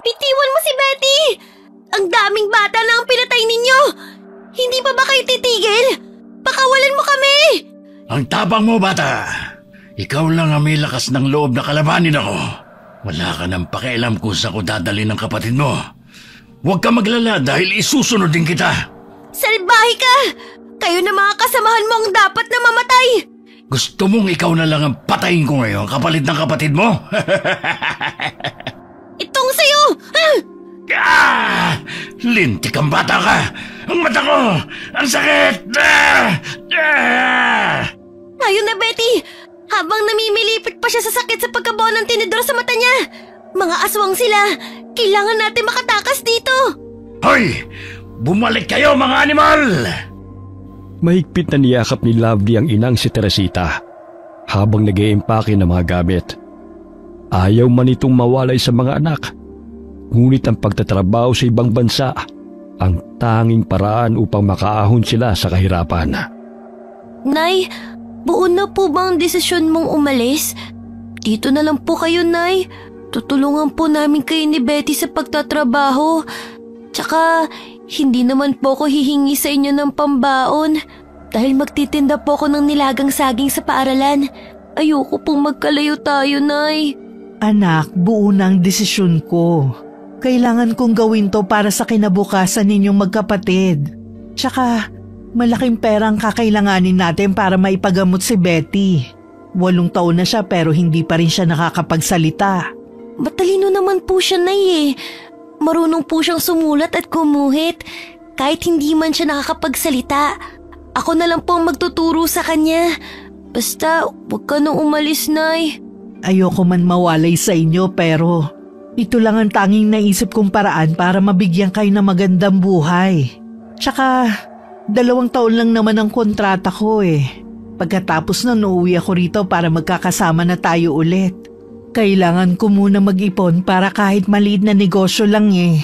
Bitiwan mo si Betty! Ang daming bata na ang pinatay ninyo! Hindi pa ba kayo titigil? Pakawalan mo kami! Ang tapang mo, bata! Ikaw lang ang may lakas ng loob na kalabanin ako. Wala ka nang pakialam kung saan ko dadalhin ng kapatid mo. Huwag ka maglala dahil isusunod din kita. Salbahe ka! Kayo na mga kasamahan mo ang dapat na mamatay! Gusto mong ikaw na lang ang patayin ko ngayon kapalit ng kapatid mo? Itong sa'yo! Lintik ang bata ka! Ang mata ko! Ang sakit! Ayun na, Betty! Habang namimilipit pa siya sa sakit sa pagkabaw ng tinidor sa mata niya. Mga aswang sila! Kailangan natin makatakas dito! Hoy! Bumalik kayo, mga animal! Mahigpit na niyakap ni Lovely ang inang si Teresita habang nag-iimpake ng mga gamit. Ayaw man itong mawalay sa mga anak, ngunit ang pagtatrabaho sa ibang bansa ang tanging paraan upang makaahon sila sa kahirapan. Nay, buo na po ba ang desisyon mong umalis? Dito na lang po kayo, Nay. Tutulungan po namin kayo ni Betty sa pagtatrabaho. Tsaka, hindi naman po ako hihingi sa inyo ng pambaon dahil magtitinda po ako ng nilagang saging sa paaralan. Ayoko pong magkalayo tayo, Nay. Anak, buo na ang desisyon ko. Kailangan kong gawin to para sa kinabukasan ninyong magkapatid. Tsaka, malaking pera ang kakailanganin natin para maipagamot si Betty. 8 taon na siya pero hindi pa rin siya nakakapagsalita. Matalino naman po siya, Nay eh. Marunong po siyang sumulat at gumuhit. Kahit hindi man siya nakakapagsalita, ako na lang po ang magtuturo sa kanya. Basta, huwag ka nang umalis, Nay. Ayoko man mawalay sa inyo pero ito lang ang tanging naisip kong paraan para mabigyan kayo ng magandang buhay. Tsaka, 2 taon lang naman ang kontrata ko eh. Pagkatapos na uuwi ako rito para magkakasama na tayo ulit. Kailangan ko muna mag-ipon para kahit maliit na negosyo lang eh.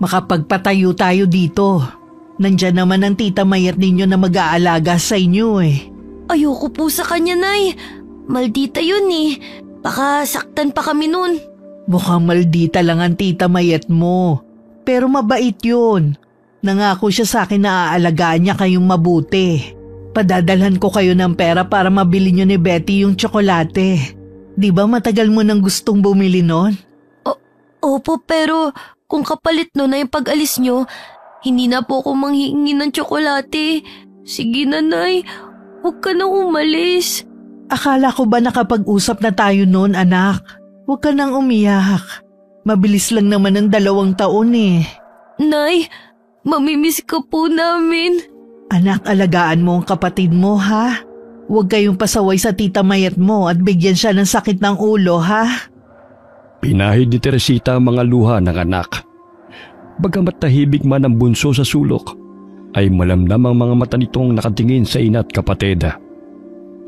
Makapagpatayo tayo dito. Nandyan naman ang tita Mayet ninyo na mag-aalaga sa inyo eh. Ayoko po sa kanya, Nay. Maldita yun eh. Baka saktan pa kami nun. Mukhang maldita lang ang tita Mayet mo. Pero mabait yun. Nangako siya sa akin na aalagaan niya kayong mabuti. Padadalhan ko kayo ng pera para mabili niyo ni Betty yung tsokolate. Di ba matagal mo nang gustong bumili nun? Opo, pero kung kapalit nun na yung pag-alis nyo, hindi na po ako manghihingi ng tsokolate. Sige na, Nay. Huwag ka nang umalis. Akala ko ba nakapag-usap na tayo noon, anak? Huwag ka nang umiyak. Mabilis lang naman ang 2 taon eh. Nay, mamimiss ka po namin. Anak, alagaan mo ang kapatid mo, ha? Huwag kayong pasaway sa tita Mayet mo at bigyan siya ng sakit ng ulo, ha? Pinahid ni Teresita ang mga luha ng anak. Bagamat tahimik man ang bunso sa sulok, ay malamdam ang mga mata nitong nakatingin sa ina at kapatid.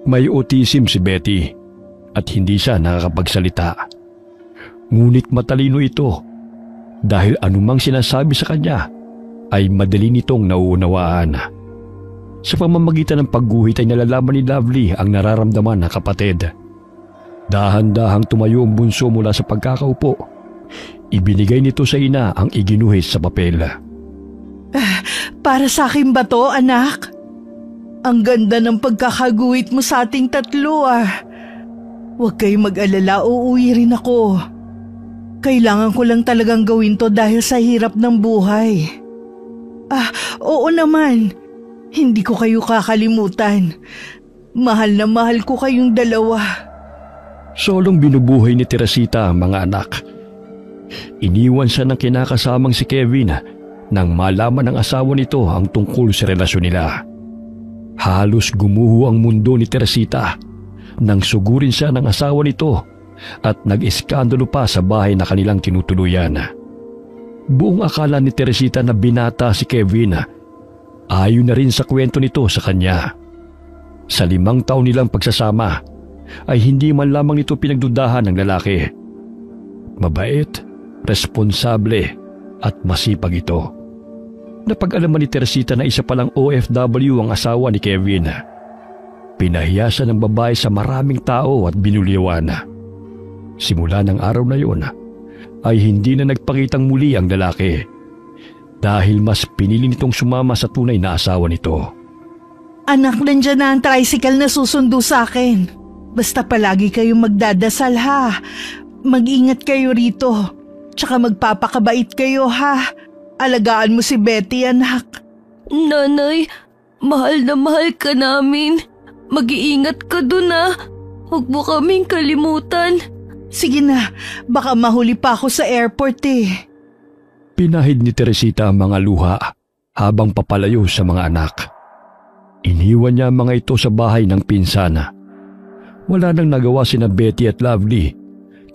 May autism si Betty at hindi siya nakakapagsalita. Ngunit matalino ito dahil anumang sinasabi sa kanya ay madali nitong nauunawaan. Sa pamamagitan ng pagguhit ay nalalaman ni Lovely ang nararamdaman ng kapatid. Dahan-dahang tumayo ang bunso mula sa pagkakaupo. Ibinigay nito sa ina ang iginuhit sa papel. Para sa akin ba to, anak? Ang ganda ng pagkakaguhit mo sa ating 3 ah. Huwag kayong mag-alala, uuwi rin ako. Kailangan ko lang talagang gawin to dahil sa hirap ng buhay. Oo naman. Hindi ko kayo kakalimutan. Mahal na mahal ko kayong 2. Solong binubuhay ni Teresita ang mga anak. Iniwan siya ng kinakasamang si Kevin nang malaman ng asawa nito ang tungkol sa relasyon nila. Halos gumuho ang mundo ni Teresita nang sugurin siya ng asawa nito at nag-iskandalo pa sa bahay na kanilang tinutuluyan. Buong akala ni Teresita na binata si Kevin. Ayon na rin sa kwento nito sa kanya. Sa 5 taon nilang pagsasama ay hindi man lamang ito pinagdudahan ng lalaki. Mabait, responsable at masipag ito. Napag-alaman ni Teresita na isa palang OFW ang asawa ni Kevin. Pinahiya siya ng babae sa maraming tao at binuliwan. Simula ng araw na yun, ay hindi na nagpakitang muli ang lalaki dahil mas pinili nitong sumama sa tunay na asawa nito. Anak, nandyan na ang tricycle na susundo sa akin. Basta palagi kayong magdadasal ha. Mag-ingat kayo rito. Tsaka magpapakabait kayo ha. Alagaan mo si Betty, anak. Nanay, mahal na mahal ka namin. Mag-iingat ka dun Huwag mo kaming kalimutan. Sige na, baka mahuli pa ako sa airport eh. Pinahid ni Teresita ang mga luha habang papalayo sa mga anak. Iniwan niya ang mga ito sa bahay ng pinsana. Wala nang nagawa sina Betty at Lovely,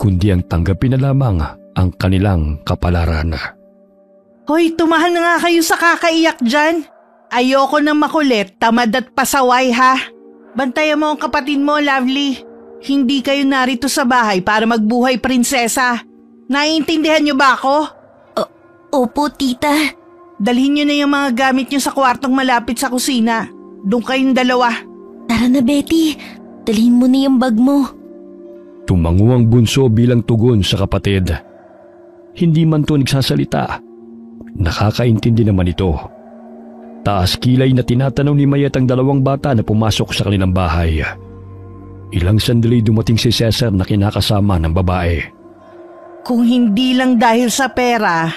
kundi ang tanggapin na lamang ang kanilang kapalaran. Hoy, tumahan na nga kayo sa kakaiyak dyan. Ayoko nang makulit, tamad at pasaway ha. Bantayan mo ang kapatid mo, Lovely. Hindi kayo narito sa bahay para magbuhay prinsesa. Naiintindihan niyo ba ako? Opo, tita. Dalhin niyo na yung mga gamit niyo sa kwartong malapit sa kusina. Doon kayong dalawa. Tara na, Betty. Dalhin mo na yung bag mo. Tumango ang bunso bilang tugon sa kapatid. Hindi man to nagsasalita. Nakakaintindi naman ito. Taas kilay na tinatanaw ni Mayet ang dalawang bata na pumasok sa kanilang bahay. Ilang sandali dumating si Cesar na kinakasama ng babae. Kung hindi lang dahil sa pera,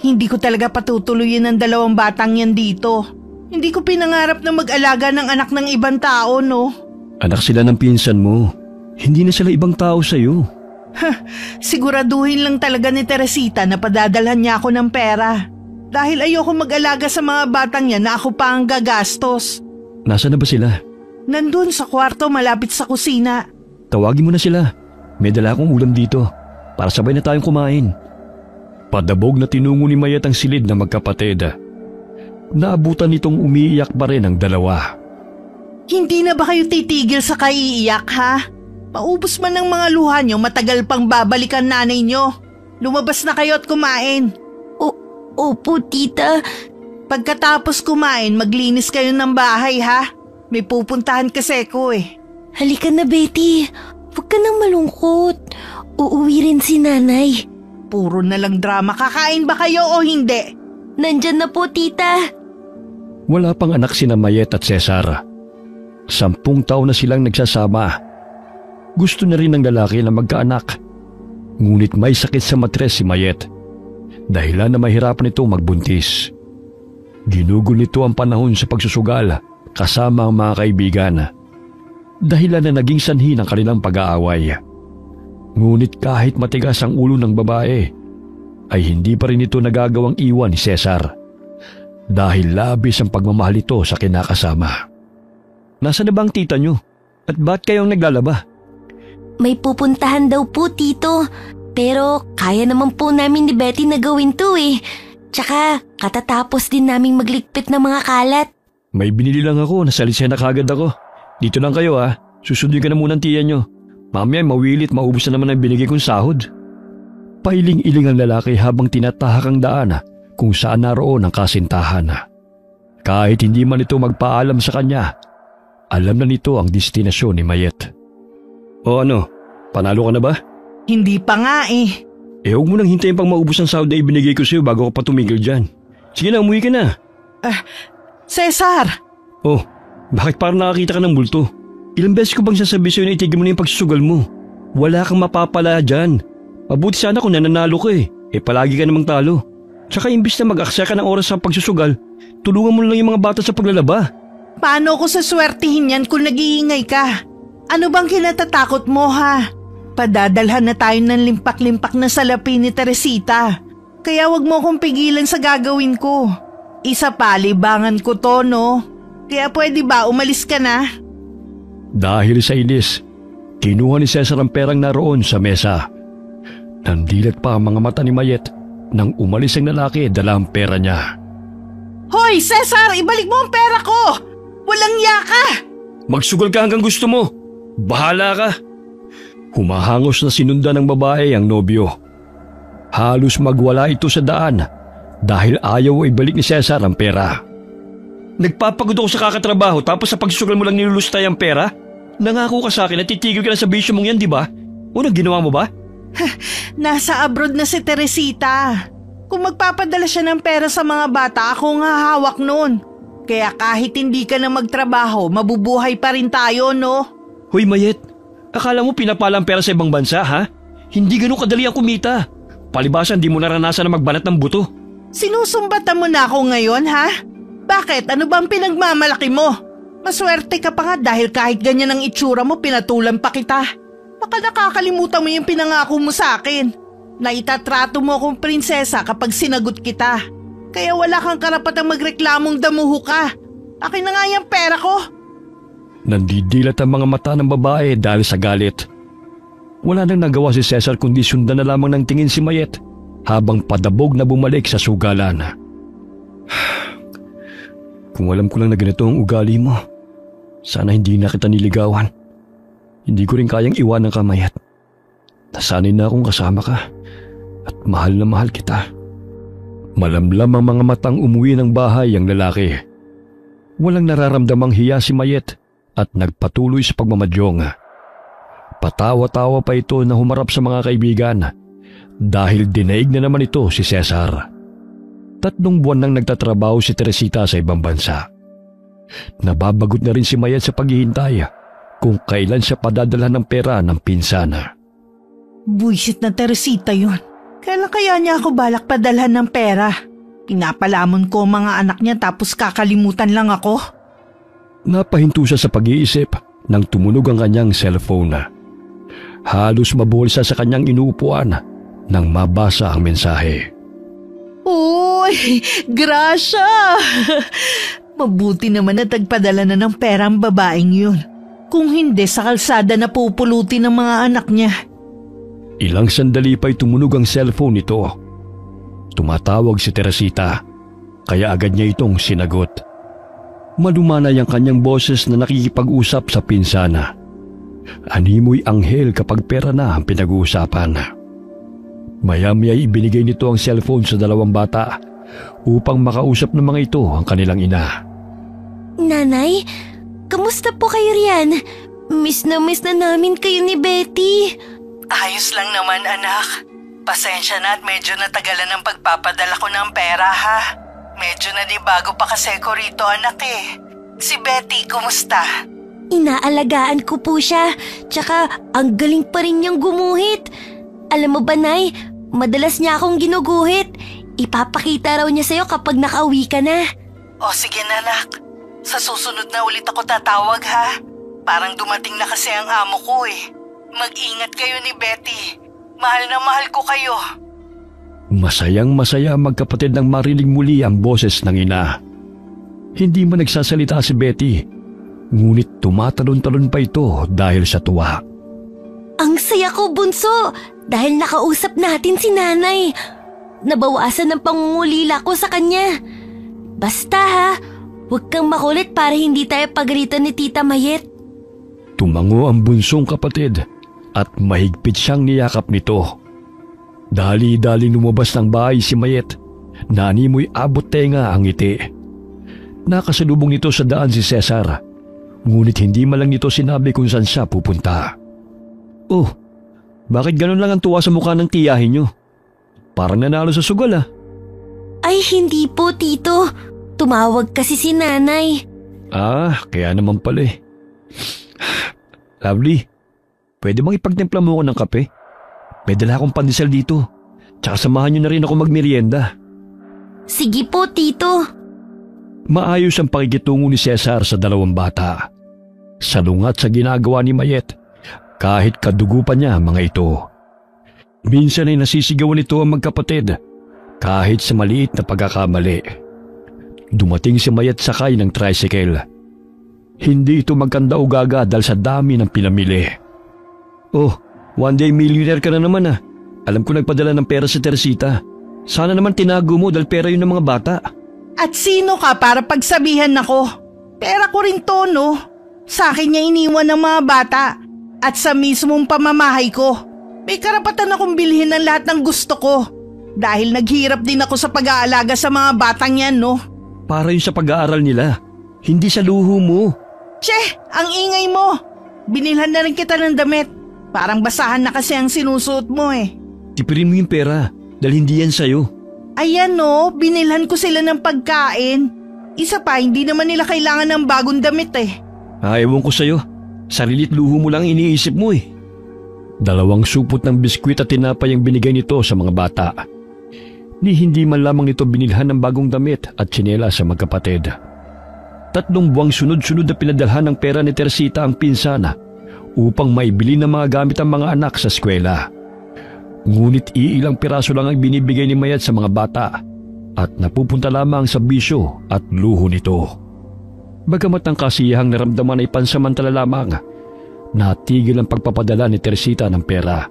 hindi ko talaga patutuloyin ang dalawang batang yan dito. Hindi ko pinangarap na mag-alaga ng anak ng ibang tao, no? Anak sila ng pinsan mo. Hindi na sila ibang tao sa'yo. Siguraduhin lang talaga ni Teresita na padadalhan niya ako ng pera. Dahil ayoko mag-alaga sa mga batang yan na ako pa ang gagastos. Nasaan na ba sila? Nandun sa kwarto malapit sa kusina. Tawagin mo na sila. May dala akong ulam dito para sabay na tayong kumain. Padabog na tinungo ni Mayet ang silid na magkapatid. Naabutan nitong umiiyak pa rin ang dalawa. Hindi na ba kayo titigil sa kaiiyak ha? Paubos man ng mga luha nyo, matagal pang babalikan nanay nyo. Lumabas na kayo at kumain. Opo, tita. Pagkatapos kumain, maglinis kayo ng bahay ha. May pupuntahan kasi ko eh. Halika na, Betty. Huwag ka nang malungkot. Uuwi rin si nanay. Puro na lang drama. Kakain ba kayo o hindi? Nandyan na po, tita. Wala pang anak sina Mayet at Cesar. 10 taon na silang nagsasama. Gusto na rin ng lalaki na magkaanak. Ngunit may sakit sa matres si Mayet. Dahilan na mahirapan ito magbuntis. Ginugol nito ang panahon sa pagsusugal kasama ang mga kaibigan. Dahilan na naging sanhi ng kanilang pag-aaway. Ngunit kahit matigas ang ulo ng babae, ay hindi pa rin ito nagagawang iwan ni Cesar. Dahil labis ang pagmamahal ito sa kinakasama. Nasaan na ba ang tita nyo? At ba't kayong naglalaba? May pupuntahan daw po, tito. Pero kaya naman po namin ni Betty na gawin to eh. Tsaka katatapos din naming magligpit ng mga kalat. May binili lang ako, nasalisya na kagad ako. Dito lang kayo ha, susundin ka na muna ng tiya nyo. Mamaya mawilit, maubos na naman ang binigay kong sahod. Pailing-iling ang lalaki habang tinatahak ang daan kung saan naroon ang kasintahan. Kahit hindi man ito magpaalam sa kanya, alam na nito ang destinasyon ni Mayet. O ano, panalo ka na ba? Hindi pa nga eh. Huwag mo nang hintayin pang maubos ang sahod na ibinigay ko sa'yo bago ka pa tumigil dyan. Sige na, umuwi ka na. Cesar! Oh, bakit parang nakakita ka ng multo? Ilang beses ko bang sasabi sa'yo na itigil mo na yung pagsusugal mo? Wala kang mapapala dyan. Mabuti sana kung nananalo ka eh. Palagi ka namang talo. Tsaka imbis na mag-aksaya ka ng oras sa pagsusugal, tulungan mo lang yung mga bata sa paglalaba. Paano ko saswertihin yan kung nag-iingay ka? Ano bang kinatatakot mo ha? Padadalhan na tayo ng limpak-limpak na salapi ni Teresita. Kaya wag mo akong pigilan sa gagawin ko. Isa pa, libangan ko to, no? Kaya pwede ba umalis ka na? Dahil sa inis, kinuha ni Cesar ang perang naroon sa mesa. Nandilat pa ang mga mata ni Mayet nang umalis ang lalaki dala ang pera niya. Hoy, Cesar! Ibalik mo ang pera ko! Walang yaka! Magsugal ka hanggang gusto mo. Bahala ka. Humahangos na sinundan ng babae ang nobyo. Halos magwala ito sa daan dahil ayaw ibalik ni Cesar ang pera. Nagpapagod ako sa kakatrabaho tapos sa pagsusugal mo lang nilulustay ang pera? Nangako ka sa akin na titigil ka na sa bisyo mong yan, di ba? O ginawa mo ba? Nasa abroad na si Teresita. Kung magpapadala siya ng pera sa mga bata, ako nga hawak nun. Kaya kahit hindi ka na magtrabaho, mabubuhay pa rin tayo, no? Hoy Mayet, akala mo pinapalang pera sa ibang bansa ha? Hindi ganun kadali ang kumita. Palibasan di mo naranasan na magbanat ng buto. Sinusumbatan mo na ako ngayon, ha? Bakit? Ano bang pinagmamalaki mo? Maswerte ka pa nga dahil kahit ganyan ang itsura mo, pinatulan pa kita. Baka nakakalimutan mo yung pinangako mo sa akin. Na itatrato mo akong prinsesa kapag sinagot kita. Kaya wala kang karapatang magreklamong damuho ka. Akin na nga yung pera ko. Nandidilat ang mga mata ng babae dahil sa galit. Wala nang nagawa si Cesar kundi sundan na lamang ng tingin si Mayet habang padabog na bumalik sa sugalan. Kung alam ko lang na ganito ang ugali mo, sana hindi na kita niligawan. Hindi ko rin kayang iwanan ka, Mayet. Nasanay na akong kasama ka at mahal na mahal kita. Malamlam ang mga matang umuwi ng bahay ang lalaki. Walang nararamdamang hiya si Mayet at nagpatuloy sa pagmamadyong. Patawa-tawa pa ito na humarap sa mga kaibigan dahil dinaig na naman ito si Cesar. 3 buwan nang nagtatrabaho si Teresita sa ibang bansa. Nababagot na rin si Mayet sa paghihintay kung kailan siya padadala ng pera ng pinsana. Buisit na Teresita yun. Kailan kaya niya ako balak padalhan ng pera? Pinapalamon ko ang mga anak niya tapos kakalimutan lang ako. Napahinto siya sa pag-iisip nang tumunog ang kanyang cellphone. Halos mabulsa sa kanyang inuupuan nang mabasa ang mensahe. Uy, Gracia! Mabuti naman na tagpadala na ng pera ang babaeng yun. Kung hindi, sa kalsada na pupulutin ng mga anak niya. Ilang sandali pa'y tumunog ang cellphone nito. Tumatawag si Teresita, kaya agad niya itong sinagot. Malumanay ang kanyang boses na nakikipag-usap sa pinsana. Animoy anghel kapag pera na ang pinag-uusapan. Maya-maya ibinigay nito ang cellphone sa 2 bata upang makausap ng mga ito ang kanilang ina. Nanay, kamusta po kayo riyan? Miss na namin kayo ni Betty. Ayos lang naman, anak. Pasensya na at medyo natagalan ang pagpapadala ko ng pera, ha? Medyo bago pa kasi ko rito, anak eh. Si Betty, kumusta? Inaalagaan ko po siya, tsaka ang galing pa rin niyang gumuhit. Alam mo ba, Nay, madalas niya akong ginuguhit. Ipapakita raw niya sa'yo kapag nakauwi ka na. O sige na, anak. Sa susunod na ulit ako tatawag, ha? Parang dumating na kasi ang amo ko eh. Mag-ingat kayo ni Betty. Mahal na mahal ko kayo. Masayang-masaya ang magkapatid nang marinig muli ang boses ng ina. Hindi man nagsasalita si Betty, ngunit tumatalon-talon pa ito dahil sa tuwa. Ang saya ko, Bunso, dahil nakausap natin si Nanay. Nabawasan ang pangungulila ko sa kanya. Basta ha, huwag kang makulit para hindi tayo pagalitan ni Tita Mayet. Tumango ang bunsong kapatid at mahigpit siyang niyakap nito. Dali-dali lumabas ng bahay si Mayet na animoy abot tenga ang ngiti. Nakasalubong nito sa daan si Cesar, ngunit hindi man lang nito sinabi kung saan siya pupunta. Oh, bakit ganun lang ang tuwa sa mukha ng tiyahin niyo? Parang nanalo sa sugal ah. Ay hindi po, Tito. Tumawag kasi si Nanay. Ah, kaya naman pala eh. Lovely, pwede bang ipagtimpla mo ako ng kape? May dala akong pandesal dito. Tsaka samahan niyo na rin ako magmerienda. Sige po, Tito. Maayos ang pakikitungo ni Cesar sa 2 bata. Salungat sa ginagawa ni Mayet, kahit kadugo pa niya mga ito. Minsan ay nasisigawan ito ang magkapatid, kahit sa maliit na pagkakamali. Dumating si Mayet sakay ng tricycle. Hindi ito magkanda-ugaga dahil sa dami ng pinamili. Oh, one day millionaire ka na naman ah. Alam ko nagpadala ng pera si Teresita. Sana naman tinago mo dahil pera yun ng mga bata. At sino ka para pagsabihan ako? Pera ko rin to, no? Sa akin niya iniwan ng mga bata. At sa mismong pamamahay ko. May karapatan akong bilhin ng lahat ng gusto ko. Dahil naghirap din ako sa pag-aalaga sa mga batang yan, no? Para yun sa pag-aaral nila. Hindi sa luho mo. Che, ang ingay mo. Binilhan na rin kita ng damit. Parang basahan na kasi ang sinusuot mo eh. Tipirin mo yung pera dahil hindi yan sa'yo. Ayan no, binilhan ko sila ng pagkain. Isa pa, hindi naman nila kailangan ng bagong damit eh. Ewan ko sa'yo. Sarilit luho mo lang iniisip mo eh. 2 supot ng biskwit at tinapay ang binigay nito sa mga bata. Ni hindi man lamang nito binilhan ng bagong damit at tsinelas sa magkapatid. 3 buwang sunod-sunod na pinadalhan ng pera ni Teresita ang pinsana upang maibili ng mga gamit ang mga anak sa eskwela. Ngunit iilang piraso lang ang binibigay ni Mayat sa mga bata at napupunta lamang sa bisyo at luho nito. Bagamat ang kasiyahang naramdaman ay pansamantala lamang, natigil ang pagpapadala ni Teresita ng pera.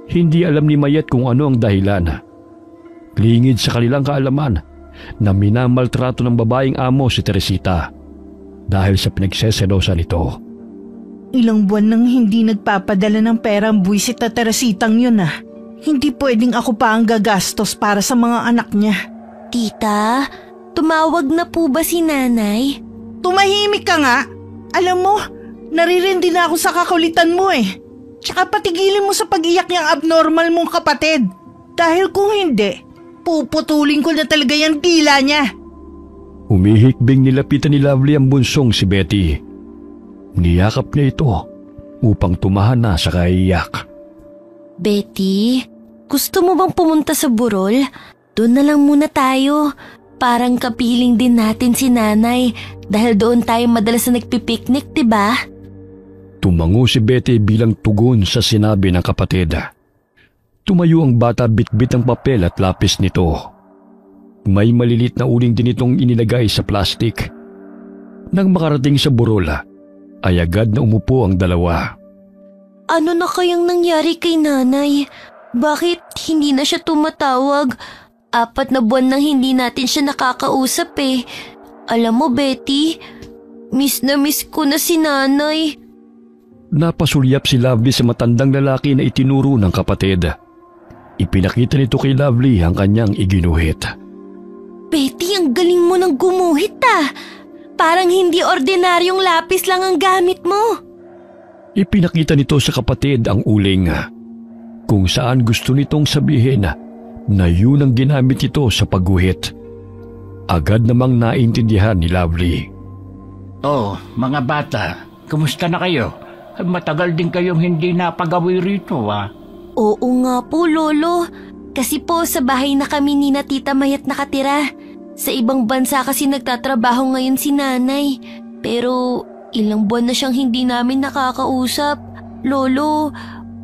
Hindi alam ni Mayat kung ano ang dahilan. Lingid sa kanilang kaalaman na minamaltrato ng babaeng amo si Teresita dahil sa pinagseselosa nito. Ilang buwan nang hindi nagpapadala ng pera ang buwisit na Teresitang yun ah. Hindi pwedeng ako pa ang gagastos para sa mga anak niya. Tita, tumawag na po ba si nanay? Tumahimik ka nga. Alam mo, naririndi na ako sa kakulitan mo eh. Tsaka patigilin mo sa pag-iyak niyang abnormal mong kapatid. Dahil kung hindi, puputulin ko na talaga yung dila niya. Humihikbing nilapitan ni Lovely ang bunsong si Betty. Niyakap niya ito upang tumahan na sa kaiyak. Betty, gusto mo bang pumunta sa burol? Doon na lang muna tayo. Parang kapiling din natin si nanay dahil doon tayo madalas na nagpipiknik, diba? Tumango si Betty bilang tugon sa sinabi ng kapatid. Tumayo ang bata bitbit ang papel at lapis nito. May malilit na uling din itong inilagay sa plastik. Nang makarating sa burol, ay agad na umupo ang dalawa. Ano na kayang nangyari kay nanay? Bakit hindi na siya tumatawag? 4 na buwan nang hindi natin siya nakakausap eh. Alam mo, Betty, miss na miss ko na si nanay. Napasulyap si Lovely sa matandang lalaki na itinuro ng kapatid. Ipinakita nito kay Lovely ang kanyang iginuhit. Betty, ang galing mo ng gumuhit ah. Parang hindi ordinaryong lapis lang ang gamit mo. Ipinakita nito sa kapatid ang uling, kung saan gusto nitong sabihin na yun ang ginamit ito sa pagguhit. Agad namang naintindihan ni Lovely. Oh, mga bata, kumusta na kayo? Matagal din kayong hindi napagawi rito ah. Oo nga po, Lolo. Kasi po sa bahay na kami ni na Tita Mayat nakatira. Sa ibang bansa kasi nagtatrabaho ngayon si nanay. Pero ilang buwan na siyang hindi namin nakakausap. Lolo,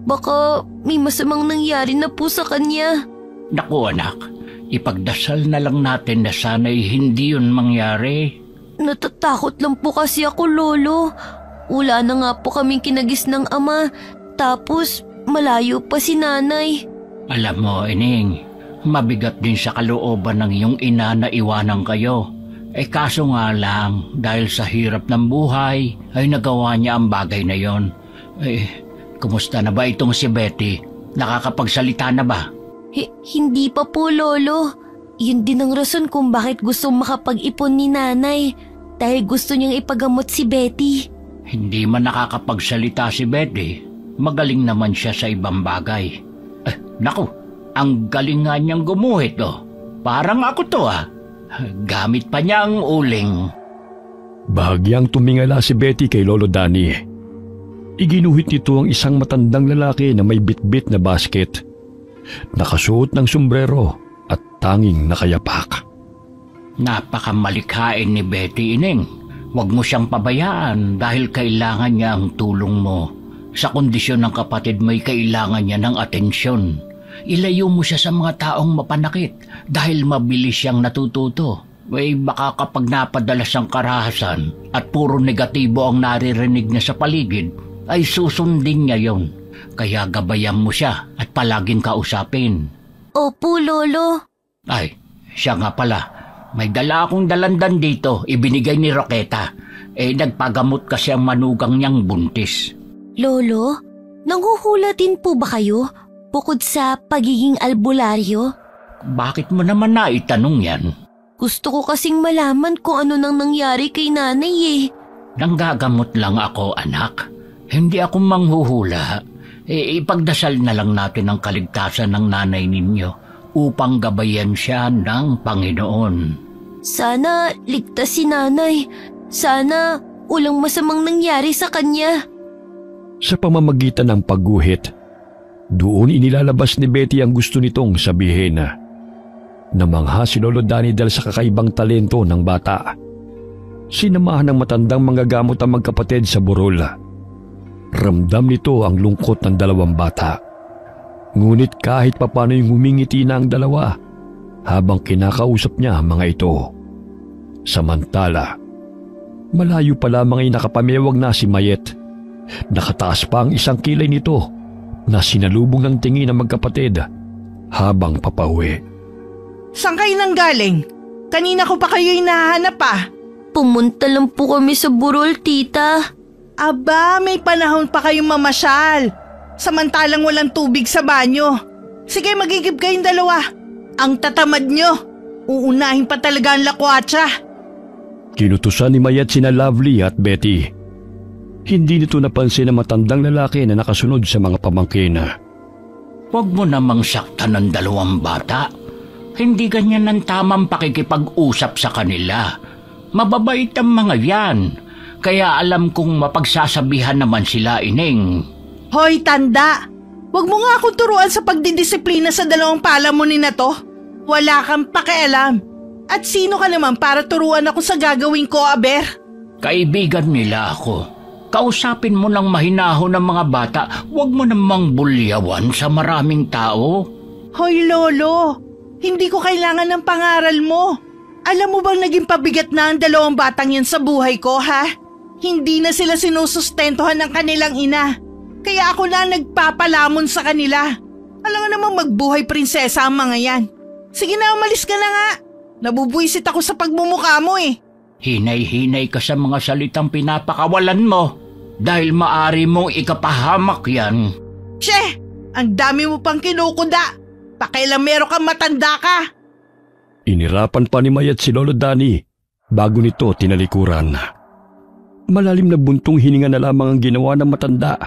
baka may masamang nangyari na po sa kanya. Naku anak, ipagdasal na lang natin na sana'y hindi yun mangyari. Natatakot lang po kasi ako, Lolo. Wala na nga po kaming kinagis ng ama. Tapos malayo pa si nanay. Alam mo, Ining, mabigat din sa kalooban ng iyong ina na iwanan kayo. Kaso nga lang, dahil sa hirap ng buhay, ay nagawa niya ang bagay na yon. Kumusta na ba itong si Betty? Nakakapagsalita na ba? Hindi pa po, Lolo. Yun din ang rason kung bakit gusto makapag-ipon ni nanay. Dahil gusto niyang ipagamot si Betty. Hindi man nakakapagsalita si Betty, magaling naman siya sa ibang bagay. Naku, ang galing nga niyang gumuhit oh. Parang ako to ah. Gamit pa niya ang uling. Bahagyang tumingala si Betty kay Lolo Danny. Iginuhit nito ang isang matandang lalaki na may bitbit na basket. Nakasuot ng sombrero at tanging nakayapak. Napakamalikhain ni Betty, Ining. Huwag mo siyang pabayaan dahil kailangan niya ang tulong mo. Sa kondisyon ng kapatid mo'y kailangan niya ng atensyon. Ilayo mo siya sa mga taong mapanakit dahil mabilis siyang natututo. Baka kapag napadala siyang karahasan at puro negatibo ang naririnig niya sa paligid, ay susundin niya yon. Kaya gabayan mo siya at palaging kausapin. Opo, Lolo. Ay, siya nga pala. May dala akong dalandan dito, ibinigay ni Roqueta. Nagpagamot kasi ang manugang niyang buntis. Lolo, nanghuhula din po ba kayo? Bukod sa pagiging albularyo? Bakit mo naman naitanong yan? Gusto ko kasing malaman kung ano nang nangyari kay nanay eh. Nanggagamot lang ako, anak. Hindi ako manghuhula. ipagdasal na lang natin ang kaligtasan ng nanay ninyo upang gabayan siya ng Panginoon. Sana ligtas si nanay. Sana walang masamang nangyari sa kanya. Sa pamamagitan ng pagguhit, doon inilalabas ni Betty ang gusto nitong sabihin. Namangha si Lolo Danny dahil sa kakaibang talento ng bata. Sinamahan ng matandang manggagamot ang magkapatid sa burol. Ramdam nito ang lungkot ng dalawang bata. Ngunit kahit papano'y ngumingiti na ang dalawa habang kinakausap niya ang mga ito. Samantala, malayo pa lamang ay nakapamewag na si Mayet. Nakataas pa ang isang kilay nito na sinalubong ng tingin ng magkapatid habang papauwi. Saan kayo nang galing? Kanina ko pa kayo hinahanap pa. Pumunta lang po kami sa burol, tita. Aba, may panahon pa kayong mamasyal. Samantalang walang tubig sa banyo. Sige, magigib kayong dalawa. Ang tatamad nyo. Uunahin pa talaga ang lakwatsa. Kinutusan ni Mayet sina Lovely at Betty. Hindi nito napansin ang matandang lalaki na nakasunod sa mga pamangkin. Huwag mo namang saktan ng dalawang bata. Hindi ganyan ang tamang pakikipag-usap sa kanila. Mababait ang mga yan. Kaya alam kong mapagsasabihan naman sila, Ineng. Hoy, tanda! Huwag mo nga akong turuan sa pagdidisiplina sa dalawang palamunin na to. Wala kang pakialam. At sino ka naman para turuan ako sa gagawin ko, Aber? Kaibigan nila ako. Kausapin mo ng mahinahon ng mga bata. Huwag mo namang bulyawan sa maraming tao. Hoy, Lolo! Hindi ko kailangan ng pangaral mo. Alam mo bang naging pabigat na ang dalawang batang yan sa buhay ko, ha? Hindi na sila sinusustentuhan ng kanilang ina. Kaya ako na nagpapalamon sa kanila. Alam nga namang magbuhay prinsesa ang mga yan. Sige na, umalis ka na nga. Nabubuisit ako sa pagmumukha mo eh. Hinay-hinay ka sa mga salitang pinapakawalan mo. Dahil maari mong ikapahamak yan. Tse! Ang dami mo pang kinukuda. Pakailamero kang matanda ka. Inirapan pa ni Mayet si Lolo Danny bago nito tinalikuran. Malalim na buntong hininga na lamang ang ginawa ng matanda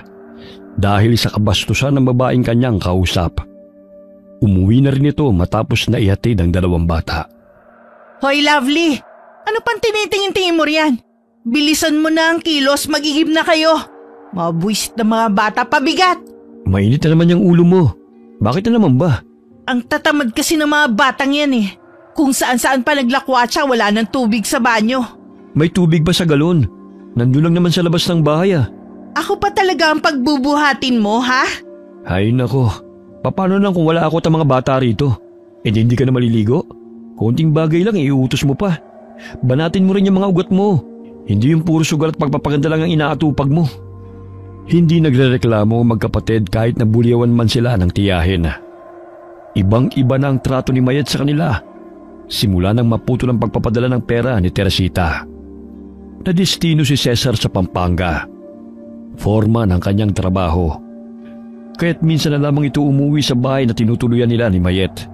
dahil sa kabastusan ng babaeng kanyang kausap. Umuwi na rin ito matapos na ihatid ang dalawang bata. Hoy, Lovely! Ano pang tinitingin-tingin mo riyan? Bilisan mo na ang kilos, magigib na kayo. Mabuisit na mga bata, pabigat! Mainit na naman yung ulo mo. Bakit na naman ba? Ang tatamad kasi ng mga batang yan eh. Kung saan-saan pa naglakwatsa, wala ng tubig sa banyo. May tubig ba sa galon? Nandun lang naman sa labas ng bahay ah. Ako pa talaga ang pagbubuhatin mo, ha? Hay nako, paano lang kung wala ako at mga bata rito? Hindi ka na maliligo? Konting bagay lang iuutos mo pa. Banatin mo rin yung mga ugat mo. Hindi yung puro sugal at pagpapaganda lang ang inaatupag mo. Hindi nagrereklamo magkapatid kahit nabulyawan man sila ng tiyahin. Ibang-iba na ang trato ni Mayet sa kanila. Simula nang maputol ang pagpapadala ng pera ni Teresita. Nadestino si Cesar sa Pampanga. Forma ng kanyang trabaho. Kaya't minsan na lamang ito umuwi sa bahay na tinutuluyan nila ni Mayet.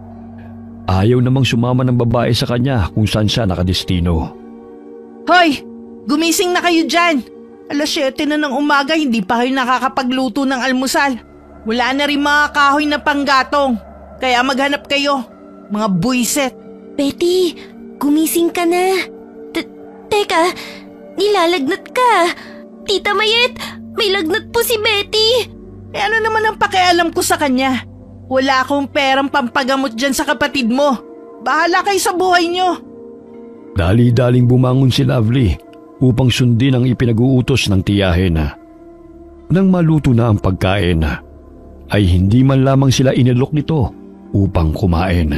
Ayaw namang sumama ng babae sa kanya kung saan siya nakadestino. Hoy! Gumising na kayo dyan! Alas 7 na ng umaga, hindi pa kayo nakakapagluto ng almusal. Wala na rin mga kahoy na panggatong. Kaya maghanap kayo, mga buiset. Betty, gumising ka na. Teka, nilalagnat ka. Tita Mayet, may lagnat po si Betty. Eh ano naman ang pakialam ko sa kanya? Wala akong perang pampagamot dyan sa kapatid mo. Bahala kayo sa buhay nyo. Dali-daling bumangon si Lovely upang sundin ang ipinag-uutos ng tiyahin. Nang maluto na ang pagkain, ay hindi man lamang sila inilok nito upang kumain.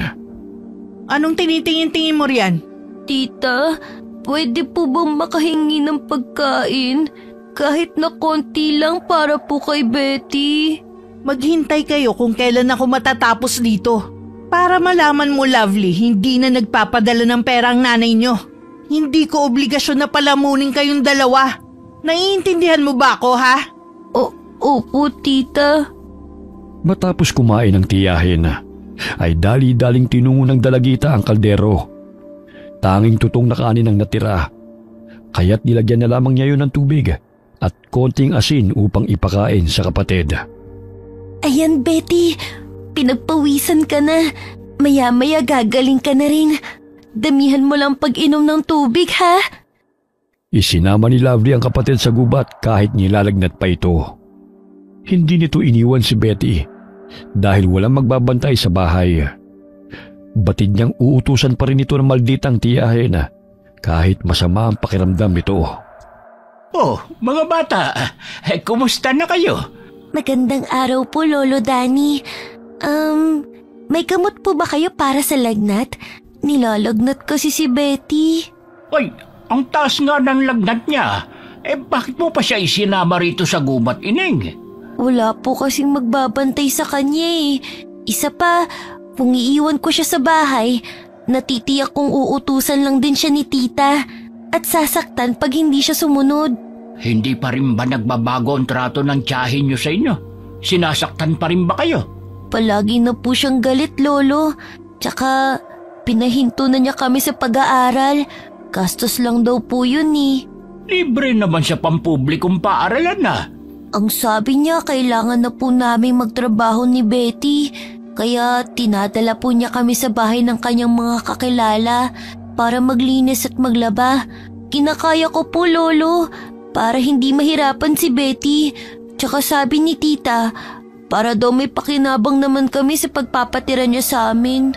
Anong tinitingin-tingin mo riyan? Tita, pwede po bang makahingi ng pagkain? Kahit na konti lang para po kay Betty. Maghintay kayo kung kailan ako matatapos dito. Para malaman mo, Lovely, hindi na nagpapadala ng pera ang nanay nyo. Hindi ko obligasyon na palamunin kayong dalawa. Naiintindihan mo ba ako, ha? Opo, tita. Matapos kumain ng tiyahin, ay dali-daling tinungo ng dalagita ang kaldero. Tanging tutong na kanin ang natira. Kaya't nilagyan na lamang niya yun ng tubig at konting asin upang ipakain sa kapatid. Ayan, Betty. Pinagpawisan ka na. Maya-maya gagaling ka na rin. Damihan mo lang pag-inom ng tubig, ha? Isinama ni Lovely ang kapatid sa gubat kahit nilalagnat pa ito. Hindi nito iniwan si Betty dahil walang magbabantay sa bahay. Batid niyang uutusan pa rin ito ng malditang tiyahin kahit masama ang pakiramdam nito. Oh, mga bata, kumusta na kayo? Magandang araw po, Lolo Danny. May gamot po ba kayo para sa lagnat? Nilalagnat kasi si Betty. Ay, ang taas nga ng lagnat niya. Bakit mo pa siya isinama rito sa gubat, Ineng? Wala po kasing magbabantay sa kanya eh. Isa pa, kung iiwan ko siya sa bahay, natitiyak kong uutusan lang din siya ni tita at sasaktan pag hindi siya sumunod. Hindi pa rin ba nagbabago ang trato ng tiyahin niyo sa inyo? Sinasaktan pa rin ba kayo? Palagi na po siyang galit, Lolo. Tsaka, pinahinto na niya kami sa pag-aaral. Gastos lang daw po yun eh. Libre naman sa pampublikong paaralan na. Ang sabi niya, kailangan na po namin magtrabaho ni Betty. Kaya tinadala po niya kami sa bahay ng kanyang mga kakilala para maglinis at maglaba. Kinakaya ko po, Lolo, para hindi mahirapan si Betty. Tsaka sabi ni tita, para daw may pakinabang naman kami sa pagpapatira niya sa amin.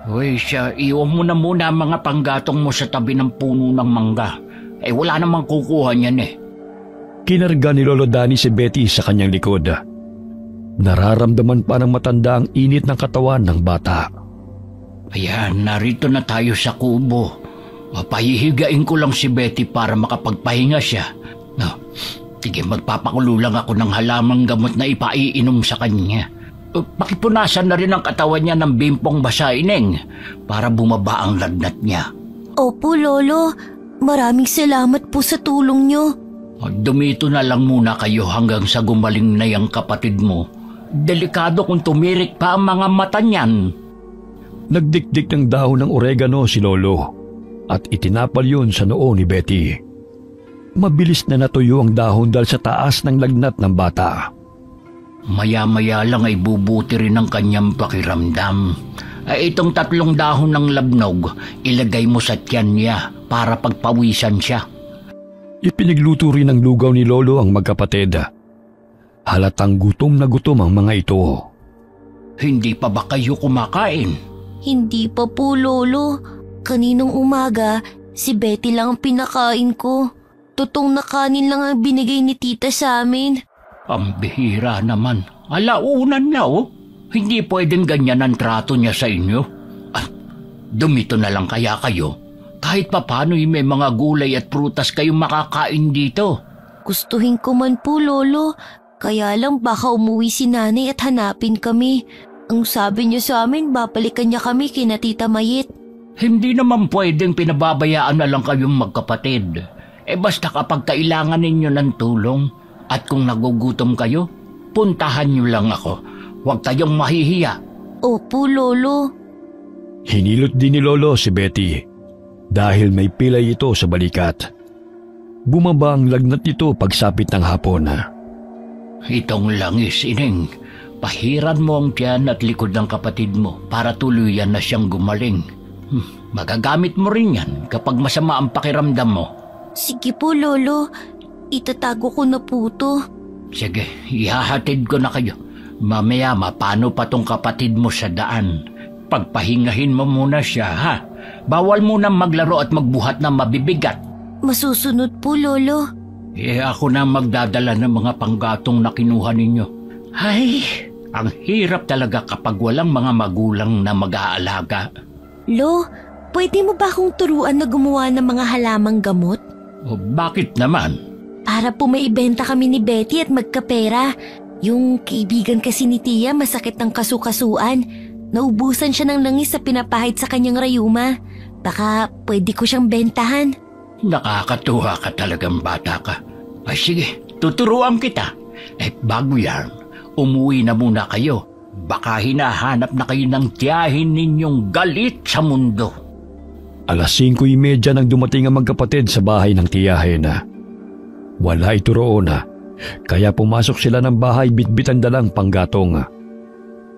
Uy, iwan mo na muna ang mga panggatong mo sa tabi ng puno ng mangga. Wala namang kukuha niyan eh. Kinarga ni Lolo Danny si Betty sa kanyang likod. Nararamdaman pa ng matanda ang init ng katawan ng bata. Ayan, narito na tayo sa kubo. Pahihigain ko lang si Betty para makapagpahinga siya. No, sige, magpapakulo lang ako ng halamang gamot na ipaiinom sa kanya. Pakipunasan na rin ang katawan niya ng bimpong basa, Ineng, para bumaba ang lagnat niya. Opo, Lolo. Maraming salamat po sa tulong niyo. Dumito na lang muna kayo hanggang sa gumaling na yung kapatid mo. Delikado kung tumirik pa ang mga mata niyan. Nagdikdik ng dahon ng oregano si Lolo at itinapal yun sa noo ni Betty. Mabilis na natuyo ang dahon dahil sa taas ng lagnat ng bata. Maya-maya lang ay bubuti rin ang kanyang pakiramdam. Itong 3 dahon ng labnog, ilagay mo sa tiyan niya para pagpawisan siya. Ipinagluto rin ng lugaw ni Lolo ang magkapatid. Halatang gutom na gutom ang mga ito. Hindi pa ba kayo kumakain? Hindi pa po, Lolo. Kaninong umaga, si Betty lang ang pinakain ko. Tutong na kanin lang ang binigay ni tita sa amin. Ang bihira naman. Alaunan na oh. Hindi pwedeng ganyan ang trato niya sa inyo. Dumito na lang kaya kayo. Kahit papano'y may mga gulay at prutas kayong makakain dito. Gustuhin ko man po, Lolo. Kaya lang baka umuwi si nanay at hanapin kami. Ang sabi niya sa amin, babalikan niya kami kina Tita Mayit. Hindi naman pwedeng pinababayaan na lang kayong magkapatid. Basta kapag kailangan ninyo ng tulong at kung nagugutom kayo, puntahan niyo lang ako. Huwag kayong mahihiya. Opo, Lolo. Hinilot din ni Lolo si Betty dahil may pilay ito sa balikat. Bumaba ang lagnat nito pagsapit ng hapon. Itong langis, Ineng. Pahiran mo ang tiyan at likod ng kapatid mo para tuluyan na siyang gumaling. Magagamit mo rin yan kapag masama ang pakiramdam mo. Sige po, Lolo. Itatago ko na po to. Sige, ihahatid ko na kayo. Mamaya mapano pa tong kapatid mo sa daan. Pagpahingahin mo muna siya, ha? Bawal mo nang maglaro at magbuhat ng mabibigat. Masusunod po, Lolo. Ako na magdadala ng mga panggatong na kinuha ninyo. Ay, ang hirap talaga kapag walang mga magulang na mag-aalaga. Lo, pwede mo ba akong turuan na gumawa ng mga halamang gamot? Bakit naman? Para po maibenta kami ni Betty at magkapera. Yung kaibigan kasi ni Tia masakit ng kasukasuan. Naubusan siya ng langis sa pinapahid sa kanyang rayuma. Baka pwede ko siyang bentahan. Nakakatuwa ka talagang bata ka. Ay sige, tuturuan kita. Bago yan, umuwi na muna kayo. Baka hinahanap na kayo ng tiyahin ninyong galit sa mundo. 5:30 nang dumating ang magkapatid sa bahay ng tiyahin. Wala ito roon, kaya pumasok sila ng bahay bitbit ang dalang panggatong.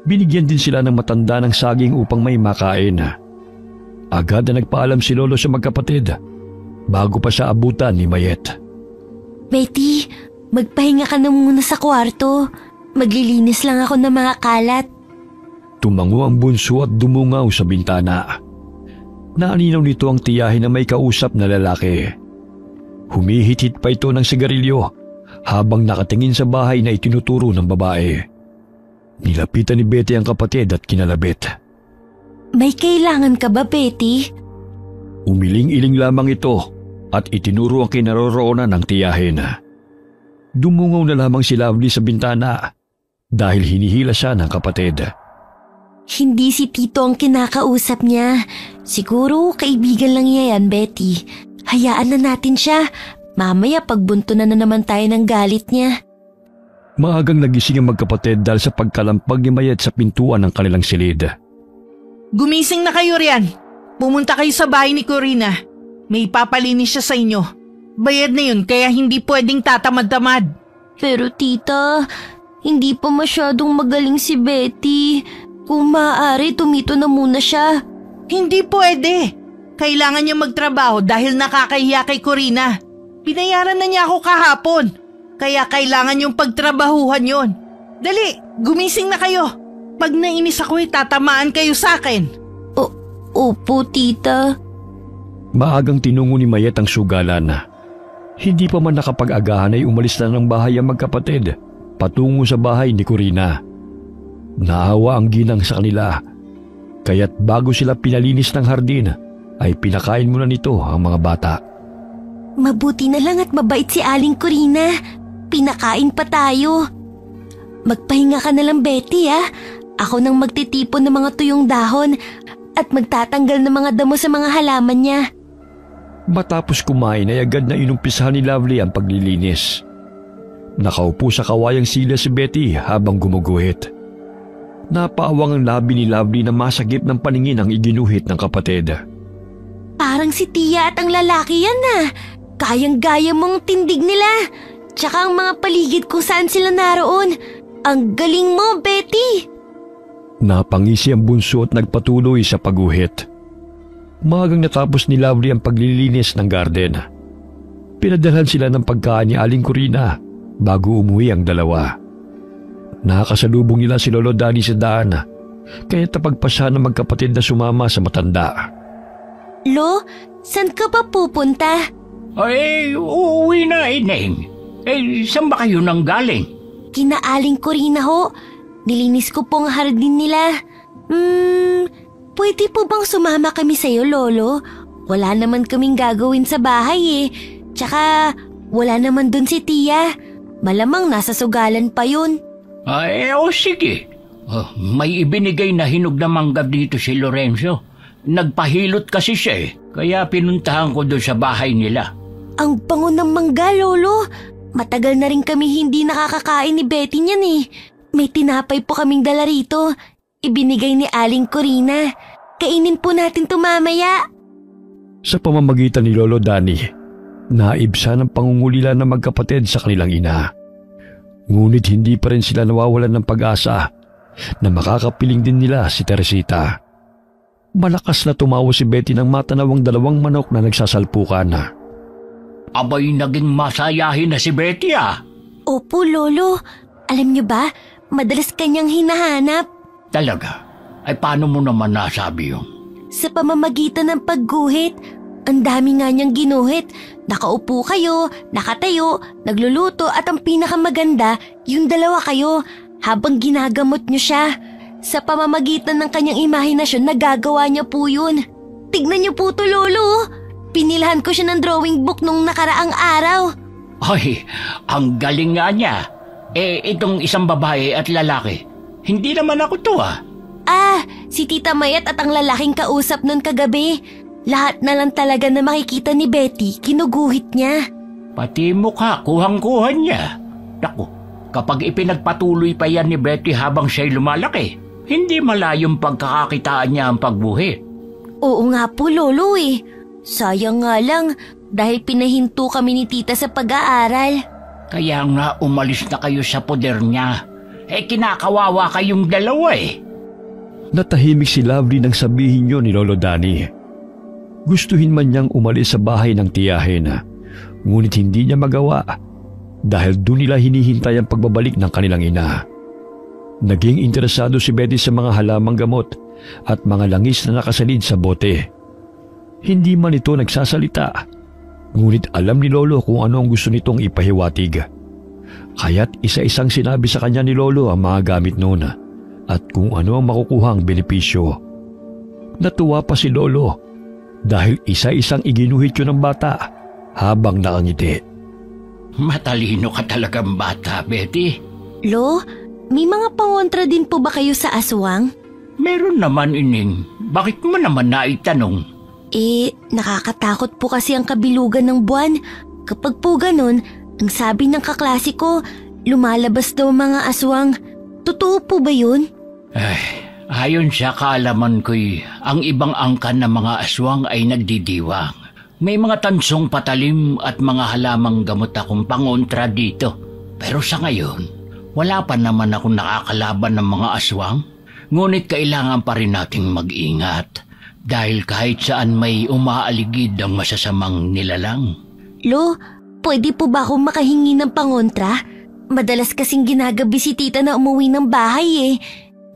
Binigyan din sila ng matanda ng saging upang may makain. Agad na nagpaalam si Lolo sa magkapatid bago pa siya abutan ni Mayet. Betty, magpahinga ka na muna sa kwarto. Maglilinis lang ako ng mga kalat. Tumango ang bunso at dumungaw sa bintana. Naaninaw nito ang tiyahin na may kausap na lalaki. Humihit-hit pa ito ng sigarilyo habang nakatingin sa bahay na itinuturo ng babae. Nilapitan ni Betty ang kapatid at kinalabit. May kailangan ka ba, Betty? Umiling-iling lamang ito at itinuro ang kinaroroonan ng tiyahin. Dumungaw na lamang si Lovely sa bintana dahil hinihila siya ng kapatid. Hindi si Tito ang kinakausap niya. Siguro kaibigan lang niya yan, Betty. Hayaan na natin siya. Mamaya pagbunto na naman tayo ng galit niya. Maagang nagising ang magkapatid dahil sa pagkalampag ni Mayet sa pintuan ng kanilang silid. Gumising na kayo riyan. Pumunta kayo sa bahay ni Corina. May papalinis siya sa inyo. Bayad na yun kaya hindi pwedeng tatamad-tamad. Pero tita, hindi pa masyadong magaling si Betty. Kung maaari, tumito na muna siya. Hindi pwede. Kailangan niya magtrabaho dahil nakakahiya kay Corina. Binayaran na niya ako kahapon. Kaya kailangan yung pagtrabahuhan yon. Dali, gumising na kayo. Pag nainis ako tatamaan kayo sa akin. Opo, tita. Maagang tinungo ni Mayet ang sugalan. Hindi pa man nakapag-agahan ay umalis na ng bahay ang magkapatid patungo sa bahay ni Corina. Naawa ang ginang sa kanila, kaya't bago sila pinalinis ng hardin ay pinakain muna nito ang mga bata. Mabuti na lang at mabait si Aling Corina. Pinakain pa tayo. Magpahinga ka na lang, Betty, ha? Ako nang magtitipon ng mga tuyong dahon at magtatanggal ng mga damo sa mga halaman niya. Matapos kumain ay agad na inumpisahan ni Lovely ang paglilinis. Nakaupo sa kawayang sila si Betty habang gumuguhit. Napaawang ang labi ni Lovely na masagip ng paningin ang iginuhit ng kapatid. Parang si Tia at ang lalaki yan na. Kayang-gaya mong tindig nila. Tsaka ang mga paligid kung saan sila naroon. Ang galing mo, Betty! Napangisi ang bunso at nagpatuloy sa pagguhit. Maagang natapos ni Lovely ang paglilinis ng garden. Pinadalhan sila ng pagkain ni Aling Corina bago umuwi ang dalawa. Nakakasalubong nila si Lolo Danny sa daan, kaya napagpasya ng magkapatid na sumama sa matanda. Lo, saan ka ba pupunta? Ay, uuwi na, Ineng. Saan ba kayo nang galing? Kina Aling Corina ho. Nilinis ko po ang hardin nila. Pwede po bang sumama kami sa'yo, Lolo? Wala naman kaming gagawin sa bahay eh. Tsaka wala naman dun si Tia. Malamang nasa sugalan pa yun. Sige. May ibinigay na hinog na mangga dito si Lorenzo. Nagpahilot kasi siya kaya pinuntahan ko doon sa bahay nila. Ang bango ng mangga, Lolo. Matagal na rin kami hindi nakakakain ni Betty niyan eh. May tinapay po kaming dala rito. Ibinigay ni Aling Corina. Kainin po natin ito mamaya. Sa pamamagitan ni Lolo Danny, naibsa ng pangungulila ng magkapatid sa kanilang ina. Ngunit hindi pa rin sila nawawalan ng pag-asa na makakapiling din nila si Teresita. Malakas na tumawa si Betty nang matanaw ang dalawang manok na nagsasalpukan. Abay, naging masayahin na si Betty Opo, Lolo. Alam niyo ba, madalas kanyang hinahanap. Talaga? Ay paano mo naman nasabi yun? Sa pamamagitan ng pagguhit. Ang dami nga niyang ginuhit. Nakaupo kayo, nakatayo, nagluluto at ang pinakamaganda, yung dalawa kayo habang ginagamot niyo siya. Sa pamamagitan ng kanyang imahinasyon, nagagawa niya po yun. Tignan niyo po to, Lolo. Pinilhan ko siya ng drawing book nung nakaraang araw. Ay, ang galing nga niya. Itong isang babae at lalaki, hindi naman ako to Si Tita Mayet at ang lalaking kausap nun kagabi. Lahat na lang talaga na makikita ni Betty, kinuguhit niya. Pati mukha, kuhang-kuhan niya. Naku, kapag ipinagpatuloy pa yan ni Betty habang siya'y lumalaki, hindi malayong pagkakakitaan niya ang pagbuhit. Oo nga po, Lolo eh. Sayang nga lang dahil pinahinto kami ni Tita sa pag-aaral. Kaya nga umalis na kayo sa poder niya. Kinakawawa kayong dalawa eh. Natahimik si Lovely nang sabihin niyo ni Lolo Danny. Gustuhin man niyang umalis sa bahay ng tiyahin, ngunit hindi niya magawa dahil doon nila hinihintay ang pagbabalik ng kanilang ina. Naging interesado si Betty sa mga halamang gamot at mga langis na nakasalid sa bote. Hindi man ito nagsasalita, ngunit alam ni Lolo kung ano ang gusto nitong ipahiwatig. Kaya't isa-isang sinabi sa kanya ni Lolo ang mga gamit noon at kung ano ang makukuhang benepisyo. Natuwa pa si Lolo dahil isa-isang iginuhit yun ng bata habang nakangiti. Matalino ka talagang bata, Betty. Lo, may mga pangontra din po ba kayo sa aswang? Meron naman, Ining. Bakit mo naman naitanong? Nakakatakot po kasi ang kabilugan ng buwan. Kapag po ganun, ang sabi ng kaklase ko, lumalabas daw mga aswang. Totoo po ba yun? Ayon sa kaalaman ko'y ang ibang angkan ng mga aswang ay nagdidiwang. May mga tansong patalim at mga halamang gamot akong pangontra dito. Pero sa ngayon, wala pa naman akong nakakalaban ng mga aswang. Ngunit kailangan pa rin nating mag-ingat dahil kahit saan may umaaligid ang masasamang nilalang. Lo, pwede po ba akong makahingi ng pangontra? Madalas kasing ginagabi si tita na umuwi ng bahay eh.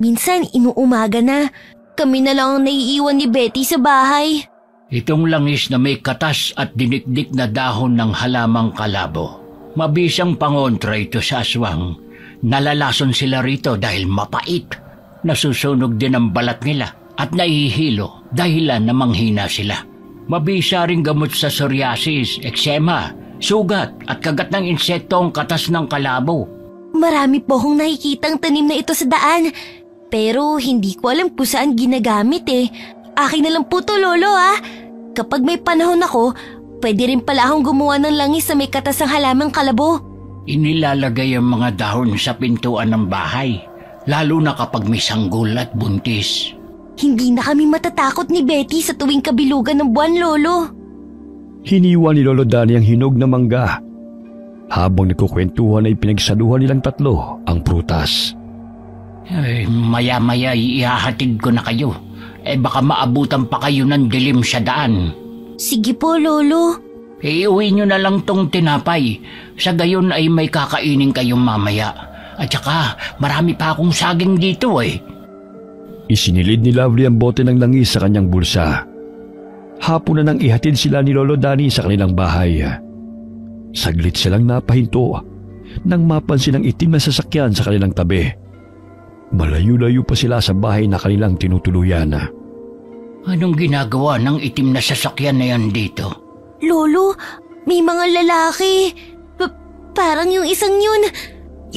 Minsan inuumaga na. Kami na lang ang naiiwan ni Betty sa bahay. Itong langis na may katas at dinikdik na dahon ng halamang kalabo. Mabisang pangontra ito sa aswang. Nalalason sila rito dahil mapait. Nasusunog din ang balat nila at naihilo dahilan na manghina sila. Mabisa ring gamot sa psoriasis, eczema, sugat at kagat ng insekto ang katas ng kalabo. Marami po akong nakikitang tanim na ito sa daan. Pero hindi ko alam kung saan ginagamit eh. Akin na lang po to, Lolo ah. Kapag may panahon ako, pwede rin pala akong gumawa ng langis sa may katas ng halamang kalabo. Inilalagay ang mga dahon sa pintuan ng bahay, lalo na kapag may sanggol at buntis. Hindi na kami matatakot ni Betty sa tuwing kabilugan ng buwan, Lolo. Hiniwa ni Lolo Danny ang hinog na mangga. Habang nagkukwentuhan ay pinagsaluhan nilang tatlo ang prutas. Maya-maya ihahatid ko na kayo. Baka maabutan pa kayo ng dilim sa daan. Sige po, Lolo. Iuwi nyo na lang tong tinapay. Sa gayon ay may kakainin kayong mamaya. At saka marami pa akong saging dito eh. Isinilid ni Lovely ang bote ng langis sa kanyang bulsa. Hapon na nang ihatid sila ni Lolo Danny sa kanilang bahay. Saglit silang napahinto nang mapansin ang itim na sasakyan sa kanilang tabi. Malayo-layo pa sila sa bahay na kanilang tinutuluyan. Anong ginagawa ng itim na sasakyan na yan dito? Lolo, may mga lalaki. Parang yung isang yun.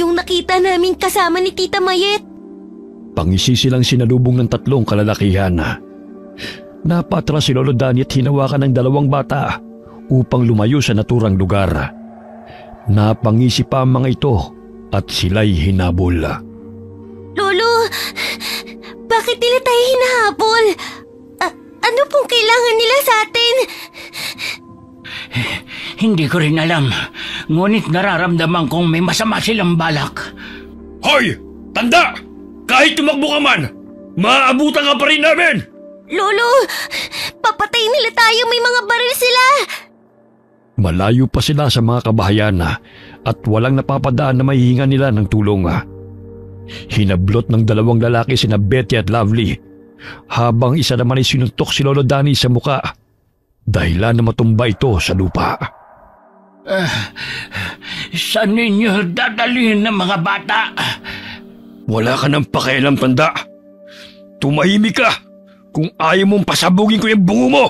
Yung nakita namin kasama ni Tita Mayet. Pangisi silang sinalubong ng tatlong kalalakihan. Napatras si Lolo Danny at hinawakan ng dalawang bata upang lumayo sa naturang lugar. Napangisi pa ang mga ito at sila'y hinabol. Lolo, bakit nila tayo hinahabol? Ano pong kailangan nila sa atin? Hindi ko rin alam. Ngunit nararamdaman kong may masama silang balak. Hoy! Tanda! Kahit tumakbo ka man, maaabutan ka pa rin namin! Lolo, papatayin nila tayo, may mga baril sila! Malayo pa sila sa mga kabahayan at walang napapadaan na mahihinga nila ng tulong. Hinablot ng dalawang lalaki sina Betty at Lovely, habang isa naman ay sinuntok si Lolo Danny sa muka, dahilan na matumba ito sa lupa. Saan ninyo dadalhin ng mga bata? Wala ka ng pakialam, tanda. Tumahimik ka kung ayaw mong pasabugin ko yung bungo mo.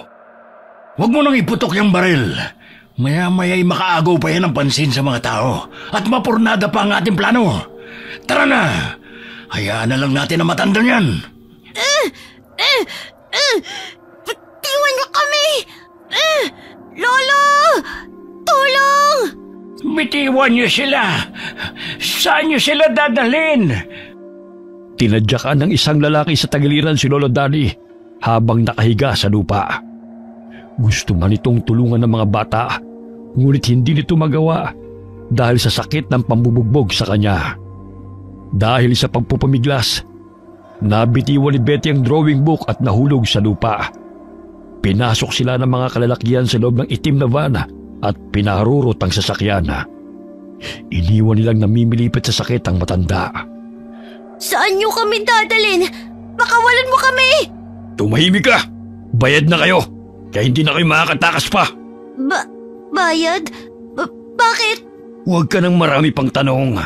Huwag mo nang iputok yung baril. Maya-maya'y makaagaw pa yan ang pansin sa mga tao at mapurnada pa ang ating plano. Tara na! Hayaan na lang natin ang matandang yan. Iwan niyo kami! Lolo! Tulong! Bitiwan niyo sila! Saan niyo sila dadalhin? Tinadyakan ng isang lalaki sa tagiliran si Lolo Danny habang nakahiga sa lupa. Gusto man itong tulungan ng mga bata, ngunit hindi nito magawa dahil sa sakit ng pambubugbog sa kanya. Dahil sa pagpupumiglas, nabitiwan ni Betty ang drawing book at nahulog sa lupa. Pinasok sila ng mga kalalakihan sa loob ng itim na van at pinaharurot ang sasakyan. Iniwan nilang namimilipit sa sakit ang matanda. Saan niyo kami dadalhin? Pakawalan mo kami! Tumahimik ka! Bayad na kayo! Kaya hindi na kayo makakatakas pa! Bayad? Bakit? Huwag ka nang marami pang tanong.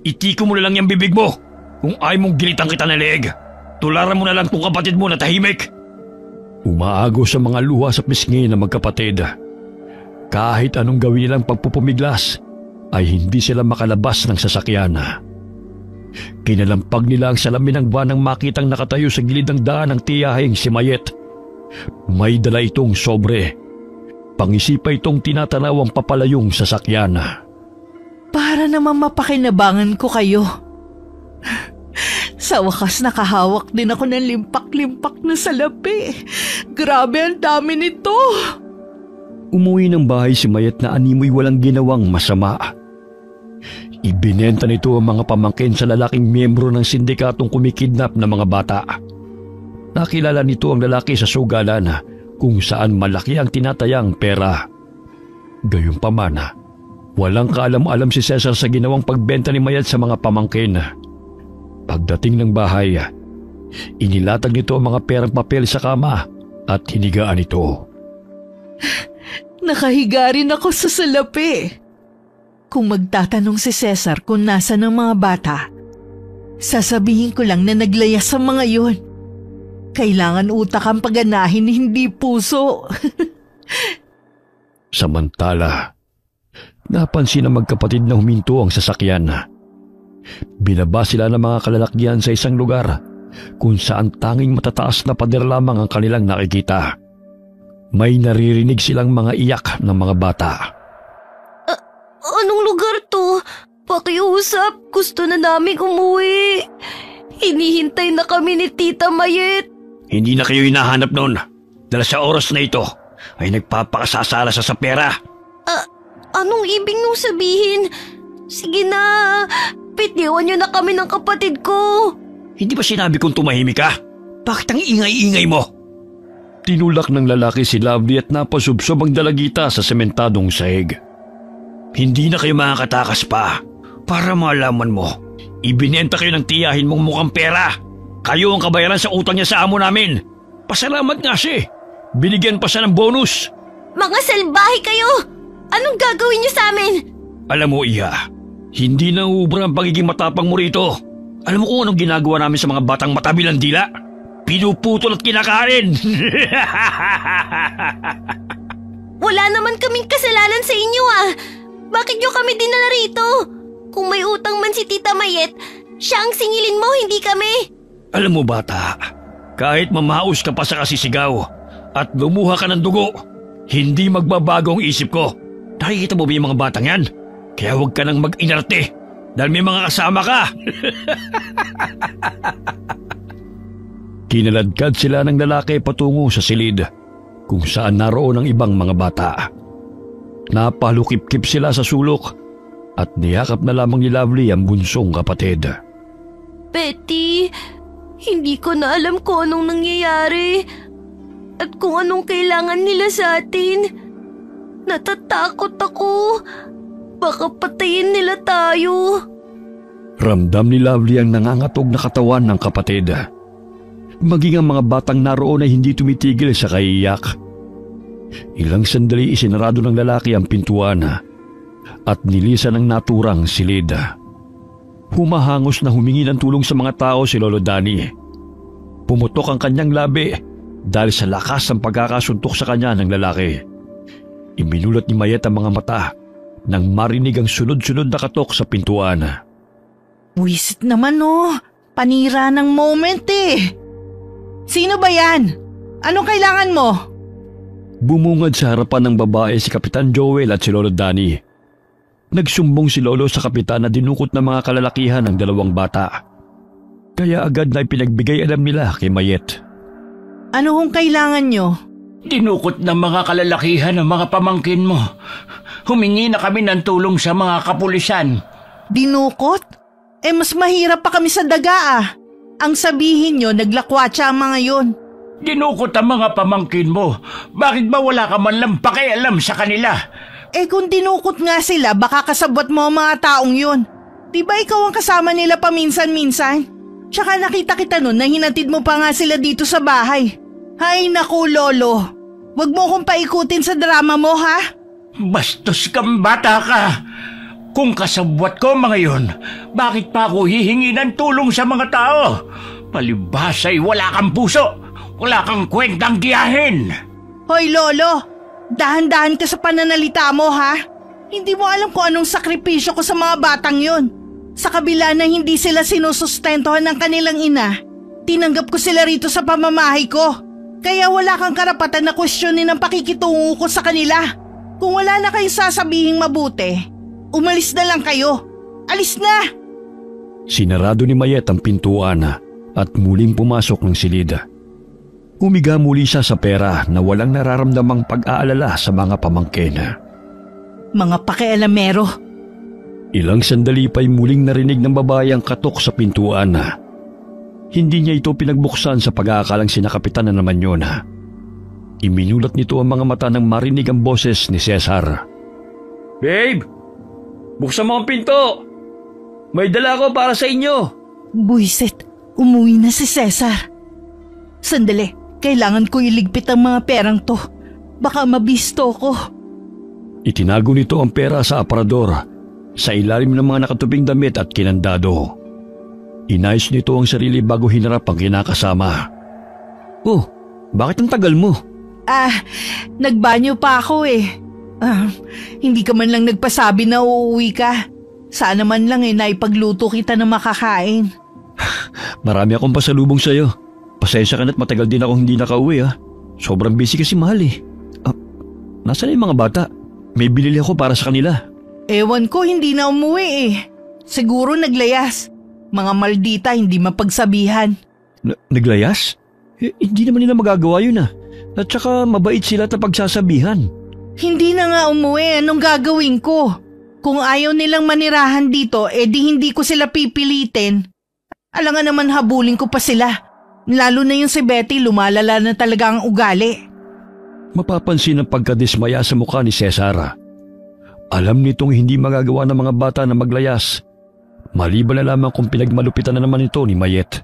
Itiko mo na lang yung bibig mo. Kung ayaw mong gilitan kita na leeg, tularan mo na lang tong kapatid mo na tahimik. Umaago sa mga luha sa pisngi na magkapatid. Kahit anong gawin nilang pagpupumiglas, ay hindi sila makalabas ng sasakyan. Kinalampag nila ang salamin ng van nang makitang nakatayo sa gilid ng daan ng tiyaheng si Mayet. May dala itong sobre. Pangisipa itong tinatanaw ang papalayong sasakyan. Para naman mapakinabangan ko kayo. Sa wakas nakahawak din ako ng limpak-limpak na salapi. Grabe ang dami nito. Umuwi ng bahay si Mayet na animoy walang ginawang masama. Ibinenta nito ang mga pamangkin sa lalaking miyembro ng sindikatong kumikidnap ng mga bata. Nakilala nito ang lalaki sa sugalan kung saan malaki ang tinatayang pera. Gayunpaman, walang kaalam-alam si Cesar sa ginawang pagbenta ni Mayet sa mga pamangkin. Pagdating ng bahay, inilatag nito ang mga perang papel sa kama at hinigaan ito. Nakahiga rin ako sa salapi. Kung magtatanong si Cesar kung nasa ng mga bata, sasabihin ko lang na naglayas sa mga yun. Kailangan utak ang paganahin, hindi puso. Samantala, napansin ng magkapatid na huminto ang sasakyan. Binaba sila ng mga kalalakyan sa isang lugar kung saan tanging matataas na pader lamang ang kanilang nakikita. May naririnig silang mga iyak ng mga bata. Anong lugar to? Pakiusap, gusto na namin umuwi. Hinihintay na kami ni Tita Mayet. Hindi na kayo hinahanap noon. Dahil sa oras na ito ay nagpapakasasala sa pera. Anong ibig nung sabihin? Sige na, bitiwan niyo na kami ng kapatid ko. Hindi ba sinabi kong tumahimik ka? Bakit ang ingay-ingay mo? Tinulak ng lalaki si Lovely at napasubsob ang dalagita sa sementadong sahig. Hindi na kayo makakatakas pa. Para malaman mo, ibinenta kayo ng tiyahin mong mukhang pera. Kayo ang kabayaran sa utang niya sa amo namin. Pasalamat nga siya. Binigyan pa siya ng bonus. Mga salbahe kayo! Anong gagawin niyo sa amin? Alam mo, Iha, hindi na ubra ang pagiging matapang mo rito. Alam mo kung anong ginagawa namin sa mga batang matabil ng dila? Pinuputol at kinakain. Wala naman kaming kasalanan sa inyo ah. Bakit niyo kami dinala rito? Kung may utang man si Tita Mayet, siya ang singilin mo, hindi kami. Alam mo bata, kahit mamaos ka pa sa kasisigaw at lumuha ka ng dugo, hindi magbabago ang isip ko. Nakikita mo ba yung mga batang yan? Kaya huwag ka nang mag-inarte dahil may mga kasama ka. Kinaladkad sila ng lalaki patungo sa silid kung saan naroon ang ibang mga bata. Napalukip-kip sila sa sulok at niyakap na lamang ni Lovely ang bunsong kapatid. Betty, hindi ko na alam kung anong nangyayari at kung anong kailangan nila sa atin. Natatakot ako. Baka patayin nila tayo. Ramdam ni Lovely ang nangangatog na katawan ng kapatid. Maging ang mga batang naroon ay hindi tumitigil sa kaiyak. Ilang sandali isinarado ng lalaki ang pintuan at nilisan ng naturang silid. Humahangos na humingi ng tulong sa mga tao si Lolo Danny. Pumutok ang kanyang labi dahil sa lakas ng pagkakasuntok sa kanya ng lalaki. Iminulat ni Mayet ang mga mata nang marinig ang sunod-sunod na katok sa pintuan. Wisit naman oh, panira ng moment eh. Sino ba yan? Anong kailangan mo? Bumungad sa harapan ng babae si Kapitan Joel at si Lolo Danny. Nagsumbong si Lolo sa kapitan na dinukot ng mga kalalakihan ng dalawang bata. Kaya agad na ipinagbigay alam nila kay Mayet. Ano hong kailangan nyo? Dinukot ng mga kalalakihan ng mga pamangkin mo. Humingi na kami ng tulong sa mga kapulisan. Dinukot? Mas mahirap pa kami sa daga ah. Ang sabihin nyo, naglakwatsa ang mga yon. Dinukot ang mga pamangkin mo. Bakit ba wala ka man lang pakialam sa kanila? Kung dinukot nga sila, baka kasabot mo ang mga taong yun. Di ba ikaw ang kasama nila paminsan-minsan? Tsaka nakita kita nun na hinatid mo pa nga sila dito sa bahay. Hay naku, Lolo. Huwag mo kong paikutin sa drama mo, ha? Bastos kang bata ka. Kung kasabwat ko mga yon, bakit pa ako hihingi ng tulong sa mga tao? Palibhas ay wala kang puso. Wala kang kwentang giyahin. Hoy, Lolo. Dahan-dahan ka sa pananalita mo, ha? Hindi mo alam kung anong sakripisyo ko sa mga batang yon. Sa kabila na hindi sila sinusustentohan ng kanilang ina, tinanggap ko sila rito sa pamamahay ko. Kaya wala kang karapatan na kwestiyonin ang pakikitungo ko sa kanila. Kung wala na kayong sasabihing mabuti, umalis na lang kayo. Alis na! Sinarado ni Mayet ang pintuan at muling pumasok ng silid. Humiga muli siya sa pera na walang nararamdamang pag-aalala sa mga pamangkin. Mga pakialamero. Ilang sandali pa'y muling narinig ng babae ang katok sa pintuan. Hindi niya ito pinagbuksan sa pag-aakalang sinakapitan na naman yun. Iminulat nito ang mga mata nang marinig ang boses ni Cesar. "Babe! Buksan mo ang pinto! May dala ko para sa inyo!" Buisit, umuwi na si Cesar. Sandali, kailangan ko iligpit ang mga perang to. Baka mabisto ko. Itinago nito ang pera sa aparador sa ilalim ng mga nakatubing damit at kinandado. Inayos nito ang sarili bago hinarap ang kinakasama. "Oh, bakit ang tagal mo?" Nagbanyo pa ako eh. Hindi ka man lang nagpasabi na uuwi ka. Sana man lang naipagluto kita ng makakain. Marami akong pasalubong sa'yo. Pasensya ka na't matagal din akong hindi nakauwi Sobrang busy kasi mahal Nasaan yung mga bata? May binili ako para sa kanila. Ewan ko, hindi na umuwi Siguro naglayas. Mga maldita, hindi mapagsabihan. Naglayas? Hindi naman nila magagawa yun At saka mabait sila at pagsasabihan. Hindi na nga umuwi, anong gagawin ko? Kung ayaw nilang manirahan dito, di hindi ko sila pipilitin. Alangan naman habulin ko pa sila. Lalo na yung si Betty, lumalala na talaga ang ugali. Mapapansin ang pagkadismaya sa mukha ni Cesar. Alam nitong hindi magagawa ng mga bata na maglayas. Maliban na lamang kung pinagmalupitan na naman ito ni Mayet.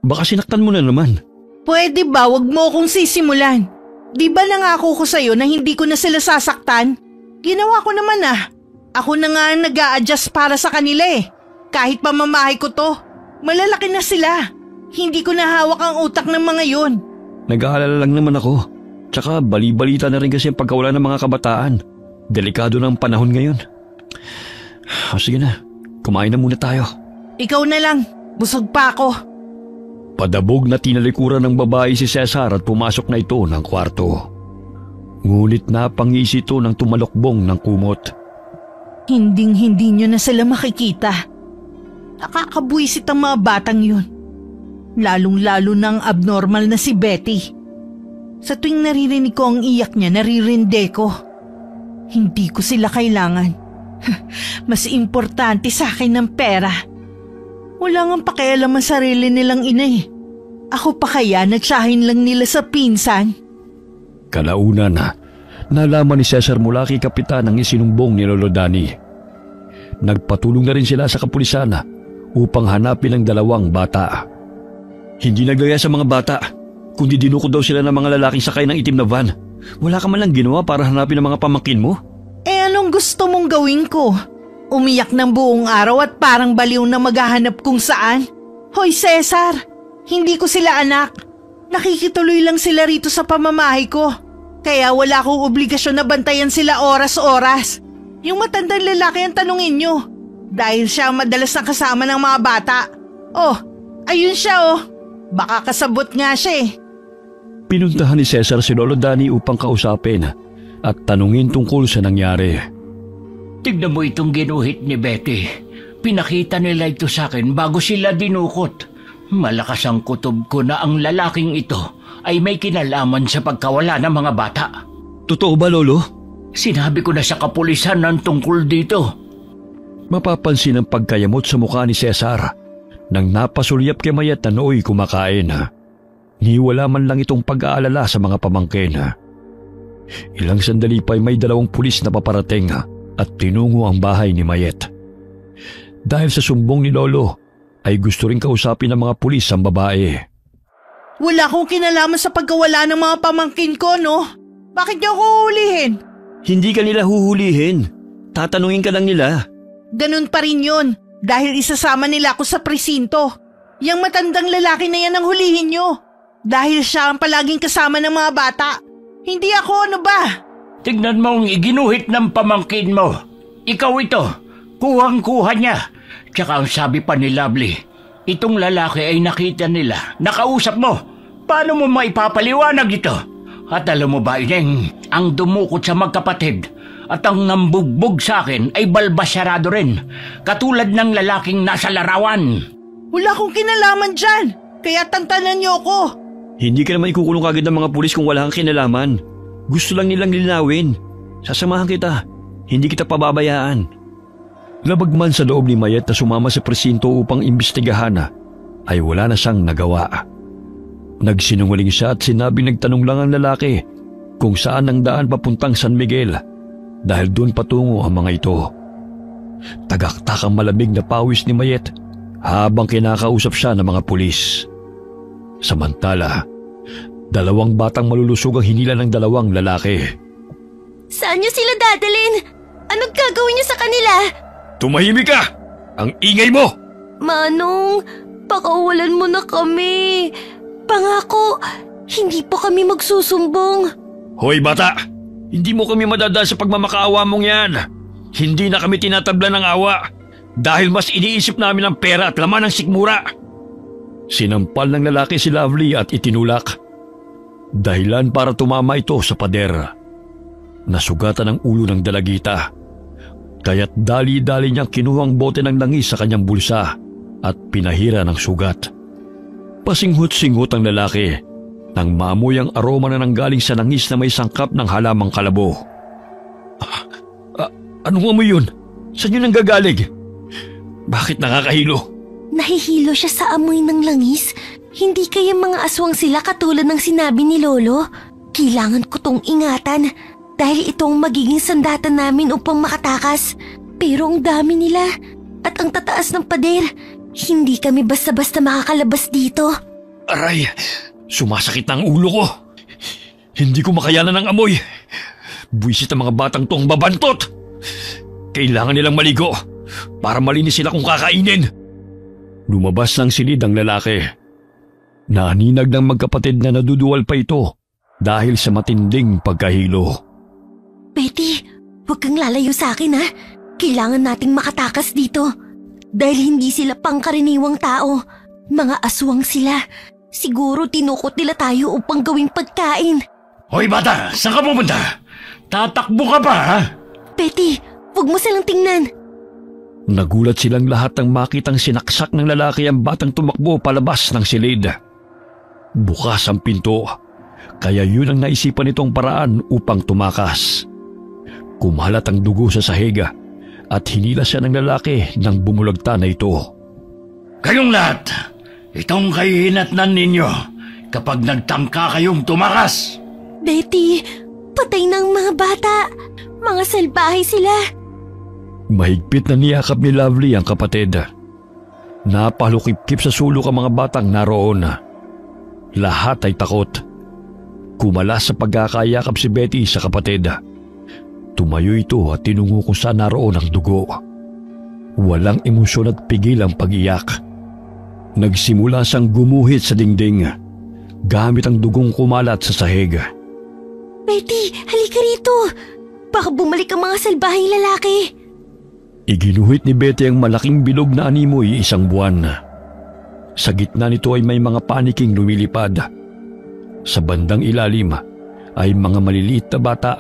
Baka sinaktan mo na naman. Pwede ba wag mo akong sisimulan? Di ba nangako ko sa'yo na hindi ko na sila sasaktan? Ginawa ko naman Ako na nga ang nag-a-adjust para sa kanila Kahit pamamahay ko to, malalaki na sila. Hindi ko nahawak ang utak ng mga yon. Nag-aalala lang naman ako. Tsaka bali-balita na rin kasi ang pagkawala ng mga kabataan. Delikado ng panahon ngayon. Sige na, kumain na muna tayo. Ikaw na lang, busog pa ako. Padabog na tinalikuran ng babae si Cesar at pumasok na ito ng kwarto. Ngunit napangisi ito ng tumalokbong ng kumot. Hinding-hindi nyo na sila makikita. Nakakabuisit ang mga batang yun. Lalong-lalo ng abnormal na si Betty. Sa tuwing naririnig ko ang iyak niya, naririnde ko. Hindi ko sila kailangan. Mas importante sa akin ng pera. Wala ngang pakialam ang sarili nilang ina Ako pa kaya nagsahin lang nila sa pinsan? Kalaunan nalaman ni Cesar mula kay Kapitan ang isinumbong ni Lolo Dani. Nagpatulong na rin sila sa kapulisan upang hanapin ang dalawang bata. Hindi naglaya sa mga bata, kundi dinukod daw sila ng mga lalaking sakay ng itim na van. Wala ka man lang ginawa para hanapin ang mga pamangkin mo? Anong gusto mong gawin ko? Umiyak ng buong araw at parang baliw na maghahanap kung saan? Hoy Cesar, hindi ko sila anak. Nakikituloy lang sila rito sa pamamahay ko. Kaya wala akong obligasyon na bantayan sila oras-oras. Yung matandang lalaki ang tanungin nyo. Dahil siya ang madalas na kasama ng mga bata. Ayun siya Baka kasabot nga siya Pinuntahan ni Cesar si Lolo Dani upang kausapin at tanungin tungkol sa nangyari. Tignan mo itong ginuhit ni Betty. Pinakita nila ito sa akin bago sila dinukot. Malakas ang kutob ko na ang lalaking ito ay may kinalaman sa pagkawala ng mga bata. Totoo ba, Lolo? Sinabi ko na sa kapulisan ng tungkol dito. Mapapansin ang pagkayamot sa mukha ni Cesar nang napasulyap kay Mayet na nooy kumakain. Ni wala man lang itong pag-aalala sa mga pamangkin. Ilang sandali pa ay may 2 pulis na paparating at tinungo ang bahay ni Mayet. Dahil sa sumbong ni Lolo, ay gusto ring kausapin ng mga pulis ang babae. Wala akong kinalaman sa pagkawala ng mga pamangkin ko, no? Bakit niyo ako huhulihin? Hindi ka nila huhulihin. Tatanungin ka lang nila. Ganun pa rin yun, dahil isasama nila ako sa presinto. Yang matandang lalaki na yan ang hulihin nyo. Dahil siya ang palaging kasama ng mga bata. Hindi ako, ano ba? Tignan mo ang iginuhit ng pamangkin mo. Ikaw ito, kuhang-kuha niya. Tsaka ang sabi pa ni Lovely, itong lalaki ay nakita nila, nakausap mo. Paano mo maipapaliwanag ito? At alam mo ba, Ineng, ang dumukot sa magkapatid at ang nambugbog sa akin ay balbasyarado rin, katulad ng lalaking nasa larawan. Wala akong kinalaman dyan, kaya tantanan niyo ako. Hindi ka naman ikukulong kagad ng mga pulis kung wala kang kinalaman. Gusto lang nilang linawin. Sasamahan kita. Hindi kita pababayaan. Labag man sa loob ni Mayet na sumama sa presinto upang imbestigahan, ay wala na siyang nagawa. Nagsinungaling siya at sinabing nagtanong lang ang lalaki kung saan ang daan papuntang San Miguel dahil doon patungo ang mga ito. Tagaktakang malamig na pawis ni Mayet habang kinakausap siya ng mga pulis. Samantala, 2 batang malulusog ang hinila ng 2 lalaki. Saan niyo sila dadalhin? Anong gagawin niyo sa kanila? Tumahimik ka! Ang ingay mo! Manong, pakawalan mo na kami. Pangako, hindi po kami magsusumbong. Hoy bata! Hindi mo kami madadala sa pagmamakaawa mong yan. Hindi na kami tinatabla ng awa dahil mas iniisip namin ang pera at laman ng sikmura. Sinampal ng lalaki si Lovely at itinulak. Dahilan para tumama ito sa pader. Nasugatan ang ulo ng dalagita. Kaya't dali-dali niyang kinuha ang bote ng langis sa kanyang bulsa at pinahira ng sugat. Pasinghot-singhot ang lalaki nang maamoy ang aroma na nanggaling sa langis na may sangkap ng halamang kalabo. Anong amoy yun? Saan yun nanggagaling? Bakit nakakahilo? Nahihilo siya sa amoy ng langis. Hindi kaya mga aswang sila katulad ng sinabi ni Lolo? Kailangan ko tong ingatan dahil itong magiging sandata namin upang makatakas. Pero ang dami nila at ang tataas ng pader. Hindi kami basta-basta makakalabas dito. Aray, sumasakit na ang ulo ko. Hindi ko makayanan ng amoy. Buwisit ang mga batang to ang babantot. Kailangan nilang maligo para malinis sila kung kakainin. Lumabas ng silid ang lalaki. Naaninag ng magkapatid na naduduwal pa ito dahil sa matinding pagkahilo. Betty, huwag kang lalayo sa akin ha. Kailangan nating makatakas dito. Dahil hindi sila pangkaraniwang tao. Mga aswang sila. Siguro tinukot nila tayo upang gawing pagkain. Hoy bata, saan ka pupunta? Tatakbo ka pa ha? Betty, huwag mo silang tingnan. Nagulat silang lahat nang makitang sinaksak ng lalaki ang batang tumakbo palabas ng silid. Bukas ang pinto, kaya yun ang naisipan nitong paraan upang tumakas. Kumalat ang dugo sa sahiga at hinila siya ng lalaki nang bumulagta na ito. Kayong lahat, itong kahihinatnan ninyo kapag nagtangka kayong tumakas. Betty, patay ng mga bata. Mga salbahe sila. Mahigpit na niyakap ni Lovely ang kapatid. Napalukip-kip sa sulok ang mga batang naroon. Lahat ay takot. Kumalas sa pagkakayakap si Betty sa kapatid. Tumayo ito at tinungo kung saan naroon ang dugo. Walang emosyon at pigil ang pag-iyak. Nagsimula siyang gumuhit sa dingding gamit ang dugong kumalat sa sahig. Betty, halika rito. Baka bumalik ang mga salbaheng lalaki. Iginuhit ni Betty ang malaking bilog na animoy 1 buwan. Sa gitna nito ay may mga paniking lumilipad. Sa bandang ilalim ay mga maliliit na bata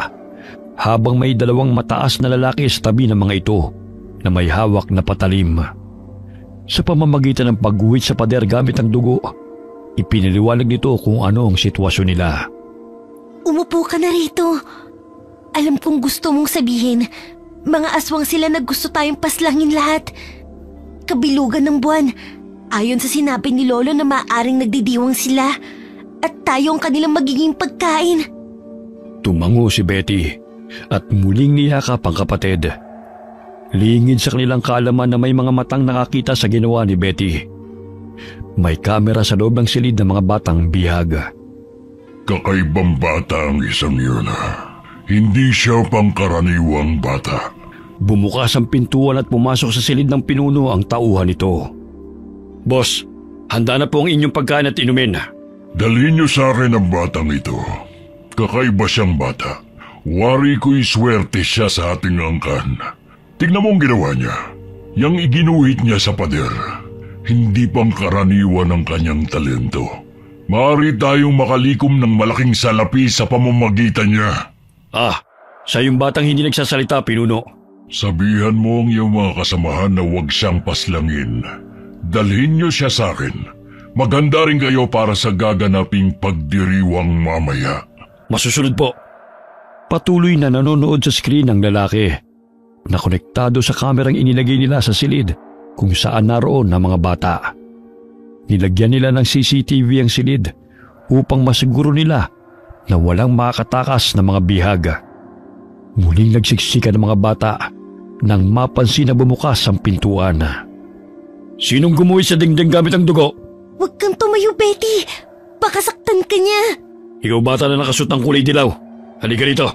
habang may 2 mataas na lalaki sa tabi ng mga ito na may hawak na patalim. Sa pamamagitan ng pagguhit sa pader gamit ang dugo, ipinaliwanag nito kung ano ang sitwasyon nila. Umupo ka na rito. Alam kong gusto mong sabihin, mga aswang sila na gusto tayong paslangin lahat. Kabilugan ng buwan. Ayon sa sinabi ni Lolo na maaaring nagdidiwang sila at tayo ang kanilang magiging pagkain. Tumango si Betty at muling niyakap ang kapatid. Lingid sa kanilang kaalaman na may mga matang nakakita sa ginawa ni Betty. May kamera sa loob ng silid ng mga batang bihag. Kakaibang bata ang isang yun. Hindi siya pangkaraniwang bata. Bumukas ang pintuan at pumasok sa silid ng pinuno ang tauhan nito. Boss, handa na po ang inyong pagkain at inumin. Dalhin niyo sa akin ang batang ito. Kakaiba siyang bata. Wari ko'y swerte siya sa ating angkan. Tignan mo ang ginawa niya. Yang iginuhit niya sa pader. Hindi pangkaraniwan ang kanyang talento. Maaari tayong makalikom ng malaking salapi sa pamamagitan niya. Siya yung batang hindi nagsasalita, pinuno. Sabihan mo ang iyong mga kasamahan na huwag siyang paslangin. Dalhin niyo siya sa akin. Maganda rin kayo para sa gaganaping pagdiriwang mamaya. Masusunod po. Patuloy na nanonood sa screen ang lalaki. Nakonektado sa kamerang inilagay nila sa silid kung saan naroon ang mga bata. Nilagyan nila ng CCTV ang silid upang masiguro nila na walang makatakas na mga bihag. Muling nagsiksika ng mga bata nang mapansin na bumukas ang pintuan. Sinong gumuhi sa dingding gamit ang dugo? Huwag kang tumayo, Betty. Baka saktan ka niya. Ikaw bata na nakasuot ng kulay dilaw. Halika rito.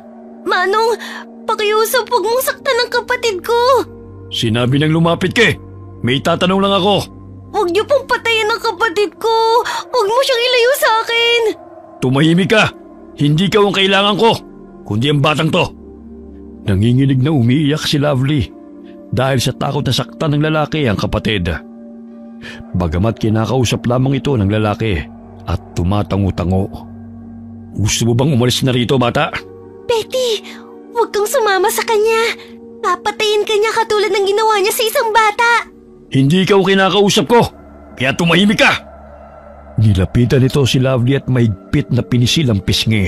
Manong, pakiusap, huwag mong saktan ang kapatid ko. Sinabi nang lumapit ka. May tatanong lang ako. Huwag niyo pong patayin ang kapatid ko. Huwag mo siyang ilayo sa akin. Tumahimik ka. Hindi ka ang kailangan ko, kundi ang batang to. Nanginginig na umiiyak si Lovely dahil sa takot na saktan ng lalaki ang kapatid. Bagamat kinakausap lamang ito ng lalaki at tumatango-tango. Gusto mo bang umalis na rito, bata? Betty, huwag kang sumama sa kanya. Papatayin ka niya katulad ng ginawa niya sa isang bata. Hindi ikaw kinakausap ko, kaya tumahimik ka! Nilapitan nito si Lovely at mahigpit na pinisil ang pisngi.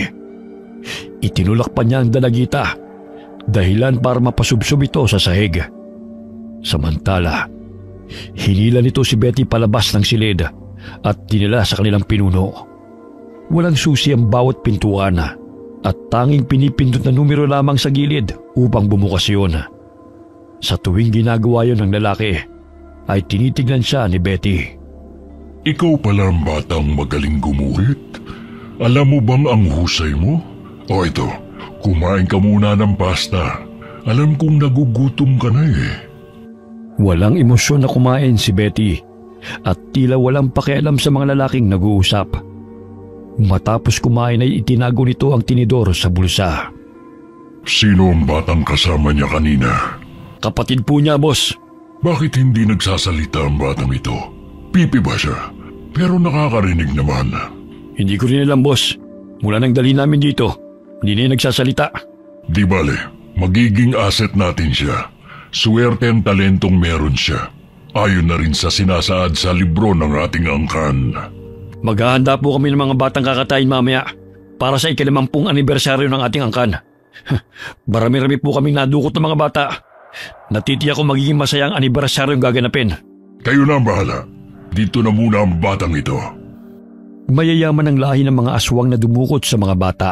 Itinulak pa niya ang dalagita, dahilan para mapasubsob ito sa sahig. Samantala, hinila nito si Betty palabas ng silid at dinala sa kanilang pinuno. Walang susi ang bawat pintuan at tanging pinipindot na numero lamang sa gilid upang bumukas yun. Sa tuwing ginagawa yun ng lalaki, ay tinitignan siya ni Betty. Ikaw pala ang batang magaling gumuhit. Alam mo bang ang husay mo? O ito, kumain ka muna ng pasta. Alam kong nagugutom ka na eh. Walang emosyon na kumain si Betty at tila walang pakialam sa mga lalaking nag-uusap. Matapos kumain ay itinago nito ang tinidor sa bulsa. Sino ang batang kasama niya kanina? Kapatid po niya, boss. Bakit hindi nagsasalita ang batang ito? Pipi ba siya? Pero nakakarinig naman. Hindi ko rin alam, boss. Mula nang dali namin dito, hindi na nagsasalita. Di bale, magiging asset natin siya. Swerte ang talentong meron siya. Ayon na rin sa sinasaad sa libro ng ating angkan. Maghahanda po kami ng mga batang kakatayin mamaya para sa ika-50 anibersaryo ng ating angkan. Marami-rami po kaming nadukot ng mga bata. Natitiyak ko magiging masayang anibersaryo ang gaganapin. Kayo na ang bahala. Dito na muna ang batang ito. Mayayaman ang lahi ng mga aswang na dumukot sa mga bata.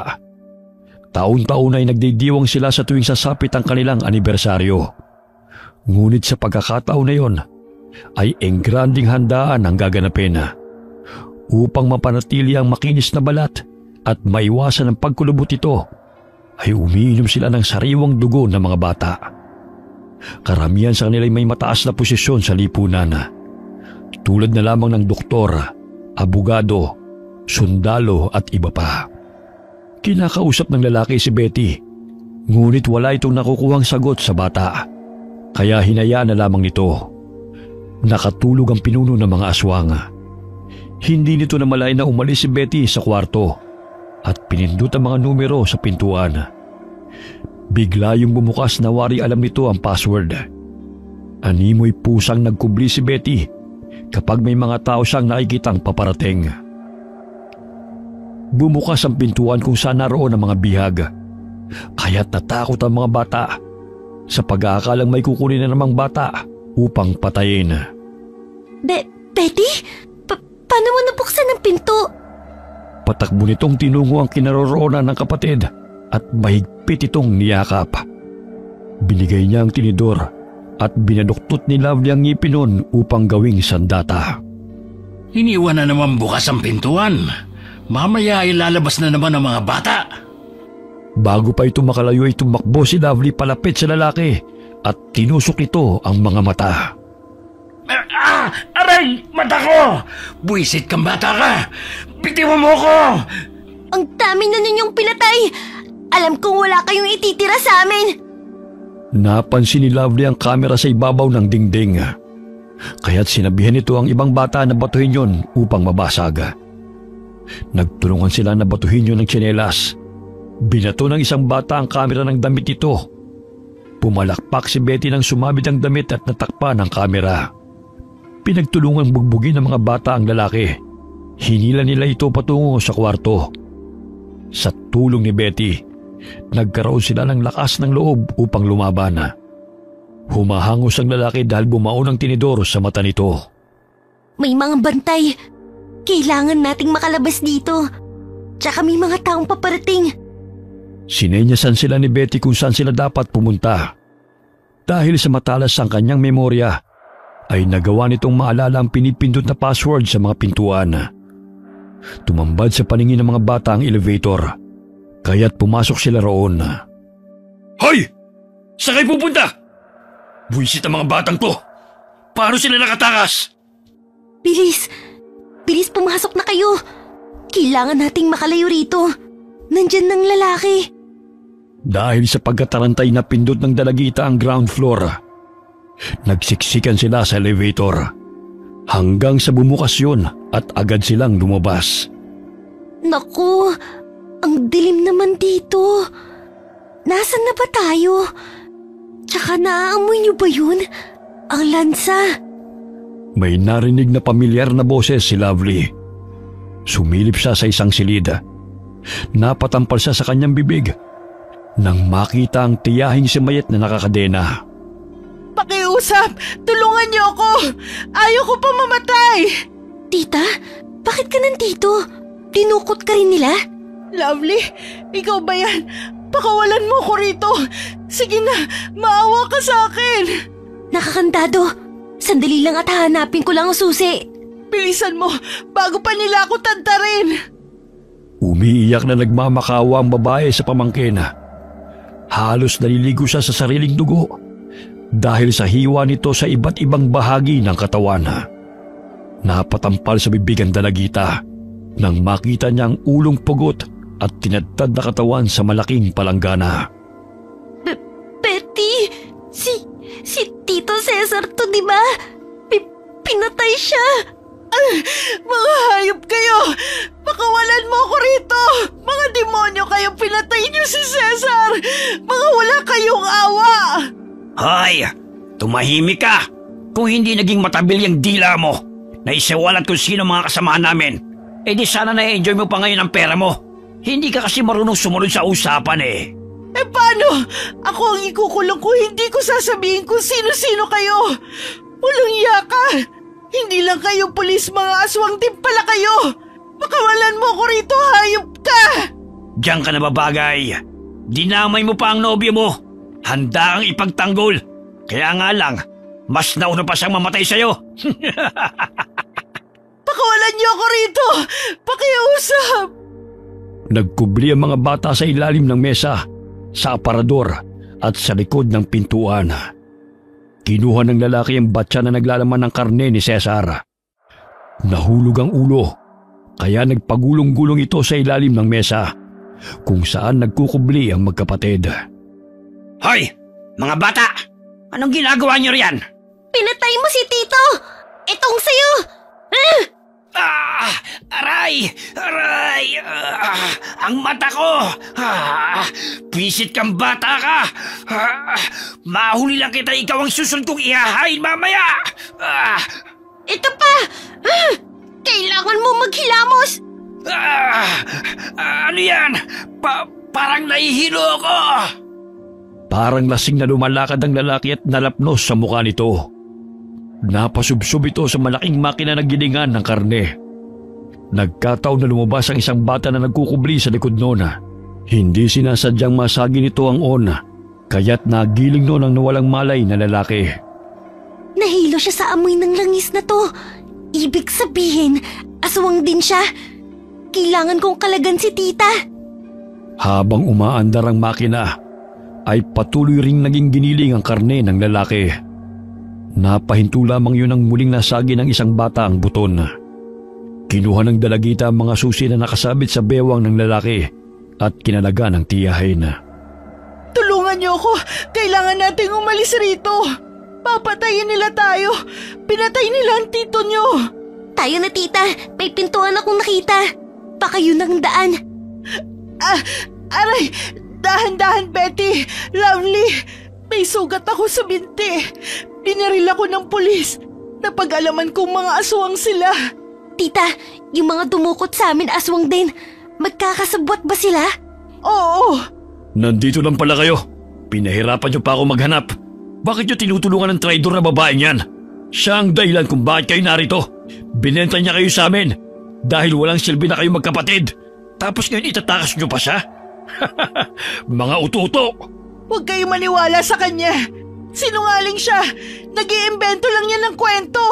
Taon-taon ay nagdidiwang sila sa tuwing sasapit ang kanilang anibersaryo. Ngunit sa pagkakataon na yon, ay enggranding handaan ang gaganapin. Upang mapanatili ang makinis na balat at maiwasan ang pagkulubot ito, ay umiinom sila ng sariwang dugo ng mga bata. Karamihan sa kanila ay may mataas na posisyon sa lipunan, tulad na lamang ng doktor, abogado, sundalo at iba pa. Kinakausap ng lalaki si Betty, ngunit wala itong nakukuhang sagot sa bata, kaya hinayaan na lamang nito. Nakatulog ang pinuno ng mga aswang. Hindi nito namalayan na umalis si Betty sa kwarto at pinindot ang mga numero sa pintuan. Bigla yung bumukas na wari alam nito ang password. Animoy pusang nagkubli si Betty kapag may mga tao siyang nakikitang paparating. Bumukas ang pintuan kung saan naroon ang mga bihag. Kaya't natakot ang mga bata. sa pag-aakalang may kukunin na namang bata upang patayin. Betty? Paano mo nabuksan ang pinto? Patakbo nitong tinungo ang kinaroroonan ng kapatid at mahigpit itong niyakap. Binigay niya ang tinidor at binaduktot ni Lovely ang ngipin nun upang gawing sandata. Iniwan na naman bukas ang pintuan. Mamaya ay lalabas na naman ang mga bata. Bago pa ito makalayo ay tumakbo si Lovely palapit sa lalaki at tinusok nito ang mga mata. Aray! Mata ko! Buisit kang bata ka! Bitiwan mo ko! Ang dami na ninyong pinatay! Alam kong wala kayong ititira sa amin! Napansin ni Lovely ang kamera sa ibabaw ng dingding. Kaya't sinabihan nito ang ibang bata na batuhin yon upang mabasag. Nagtulungan sila na batuhin yon ng tsinelas. Binato ng isang bata ang kamera ng damit nito. Pumalakpak si Betty nang sumabit ang damit at natakpan ang kamera. Pinagtulungang bugbugin ng mga bata ang lalaki. Hinila nila ito patungo sa kwarto. Sa tulong ni Betty, nagkaroon sila ng lakas ng loob upang lumaban. Humahangos ang lalaki dahil bumaon ang tinidor sa mata nito. May mga bantay. Kailangan nating makalabas dito. Tsaka may mga taong paparating. Sinenyasan sila ni Betty kung saan sila dapat pumunta. Dahil sa matalas ang kanyang memorya, ay nagawa nitong maalala ang pinipindot na password sa mga pintuan. Tumambad sa paningin ng mga bata ang elevator, kaya't pumasok sila roon. Hoy! Saan kayo pupunta? Buisit ang mga batang to! Paano sila nakatakas? Bilis! Bilis pumasok na kayo! Kailangan nating makalayo rito. Nandyan ng lalaki. Dahil sa pagkatarantay na pindot ng dalagita ang ground floor, nagsiksikan sila sa elevator hanggang sa bumukas yun at agad silang lumabas. Naku, ang dilim naman dito. Nasaan na ba tayo? Tsaka naaamoy niyo ba yun? Ang lansa. May narinig na pamilyar na boses si Lovely. Sumilip siya sa isang silid. Napatampal siya sa kanyang bibig nang makita ang tiyahing si Mayet na nakakadena. Pakiusap! Tulungan niyo ako! Ayaw ko pa mamatay! Tita, bakit ka nandito? Dinukot ka rin nila? Lovely, ikaw ba yan? Pakawalan mo ko rito! Sige na, maawa ka sa akin! Nakakandado, sandali lang at hahanapin ko lang ang susi. Bilisan mo, bago pa nila ako tantarin! Umiiyak na nagmamakawa ang babae sa pamangkin. Halos naliligo siya sa sariling dugo dahil sa hiwa nito sa iba't ibang bahagi ng katawan. Napatampal sa bibig ang dalagita nang makita niya ang ulong pugot at tinadtad na katawan sa malaking palanggana. Betty! Si Tito Cesar to, di ba? Pinatay siya! Mga hayop kayo! Pakawalan mo ako rito! Mga demonyo kayo, pinatay niyo si Cesar! Mga wala kayong awa! Hoy! Tumahimik ka! Kung hindi naging matabil yung dila mo, na isawalat kung sino mga kasama namin, di sana na-enjoy mo pa ngayon ang pera mo. Hindi ka kasi marunong sumunod sa usapan eh. Paano? Ako ang ikukulong ko, hindi ko sasabihin kung sino-sino kayo! Walang yaka! Hindi lang kayo pulis, mga aswang din pala kayo! Pakawalan mo ko rito, hayop ka! Diyan ka na babagay. Dinamay mo pa ang nobyo mo. Handa kang ipagtanggol. Kaya nga lang, mas nauna pa siyang mamatay sa'yo. Pakawalan niyo ako rito! Pakiusap! Nagkubli ang mga bata sa ilalim ng mesa, sa aparador at sa likod ng pintuan. Kinuha ng lalaki ang batya na naglalaman ng karne ni Cesar. Nahulog ang ulo, kaya nagpagulong-gulong ito sa ilalim ng mesa, kung saan nagkukubli ang magkapatid. Hoy! Mga bata! Anong ginagawa niyo riyan? Pinatay mo si Tito! Itong sayo! Aray! Aray! Ang mata ko! Pisit kang bata ka! Mahuli lang kita, ikaw ang susunod kong ihahain mamaya! Ito pa! Kailangan mo maghilamos! Ano yan? Parang nahihilo ako! Parang lasing na lumalakad ang lalaki at nalapnos sa mukha nito. Napasubsob ito sa malaking makina na gilingan ng karne. Nagkataon na lumabas ang isang bata na nagkukubli sa likod noon. Hindi sinasadyang masagi nito ang on, kaya't nagiling noon ang nawalang malay na lalaki. Nahilo siya sa amoy ng langis na to. Ibig sabihin, aswang din siya. Kailangan kong kalagan si tita. Habang umaandar ang makina, ay patuloy ring naging giniling ang karne ng lalaki. Napahinto lamang yun ang muling nasagi ng isang bata ang buton. Kinuha ng dalagita ang mga susi na nakasabit sa bewang ng lalaki at kinalaga ng tiyahin. Tulungan niyo ako! Kailangan nating umalis rito! Papatayin nila tayo! Pinatay nila ang tito niyo! Tayo na tita, may pintuan akong nakita. Baka yun ang daan. Aray! Dahan-dahan, Betty! Lovely! May sugat ako sa binti. Binaril ako ng pulis. Napag-alaman kong mga aswang sila. Tita, yung mga dumukot sa amin aswang din. Magkakasabwat ba sila? Oo! Nandito lang pala kayo. Pinahirapan niyo pa ako maghanap. Bakit niyo tinutulungan ng traidor na babaeng yan? Siya ang dahilan kung bakit kayo narito. Binenta niya kayo sa amin dahil walang silbi na kayo magkapatid. Tapos ngayon itatakas niyo pa siya? Mga uto-uto! Huwag kayo maniwala sa kanya. Sinungaling siya. Nag-iimbento lang niya ng kwento.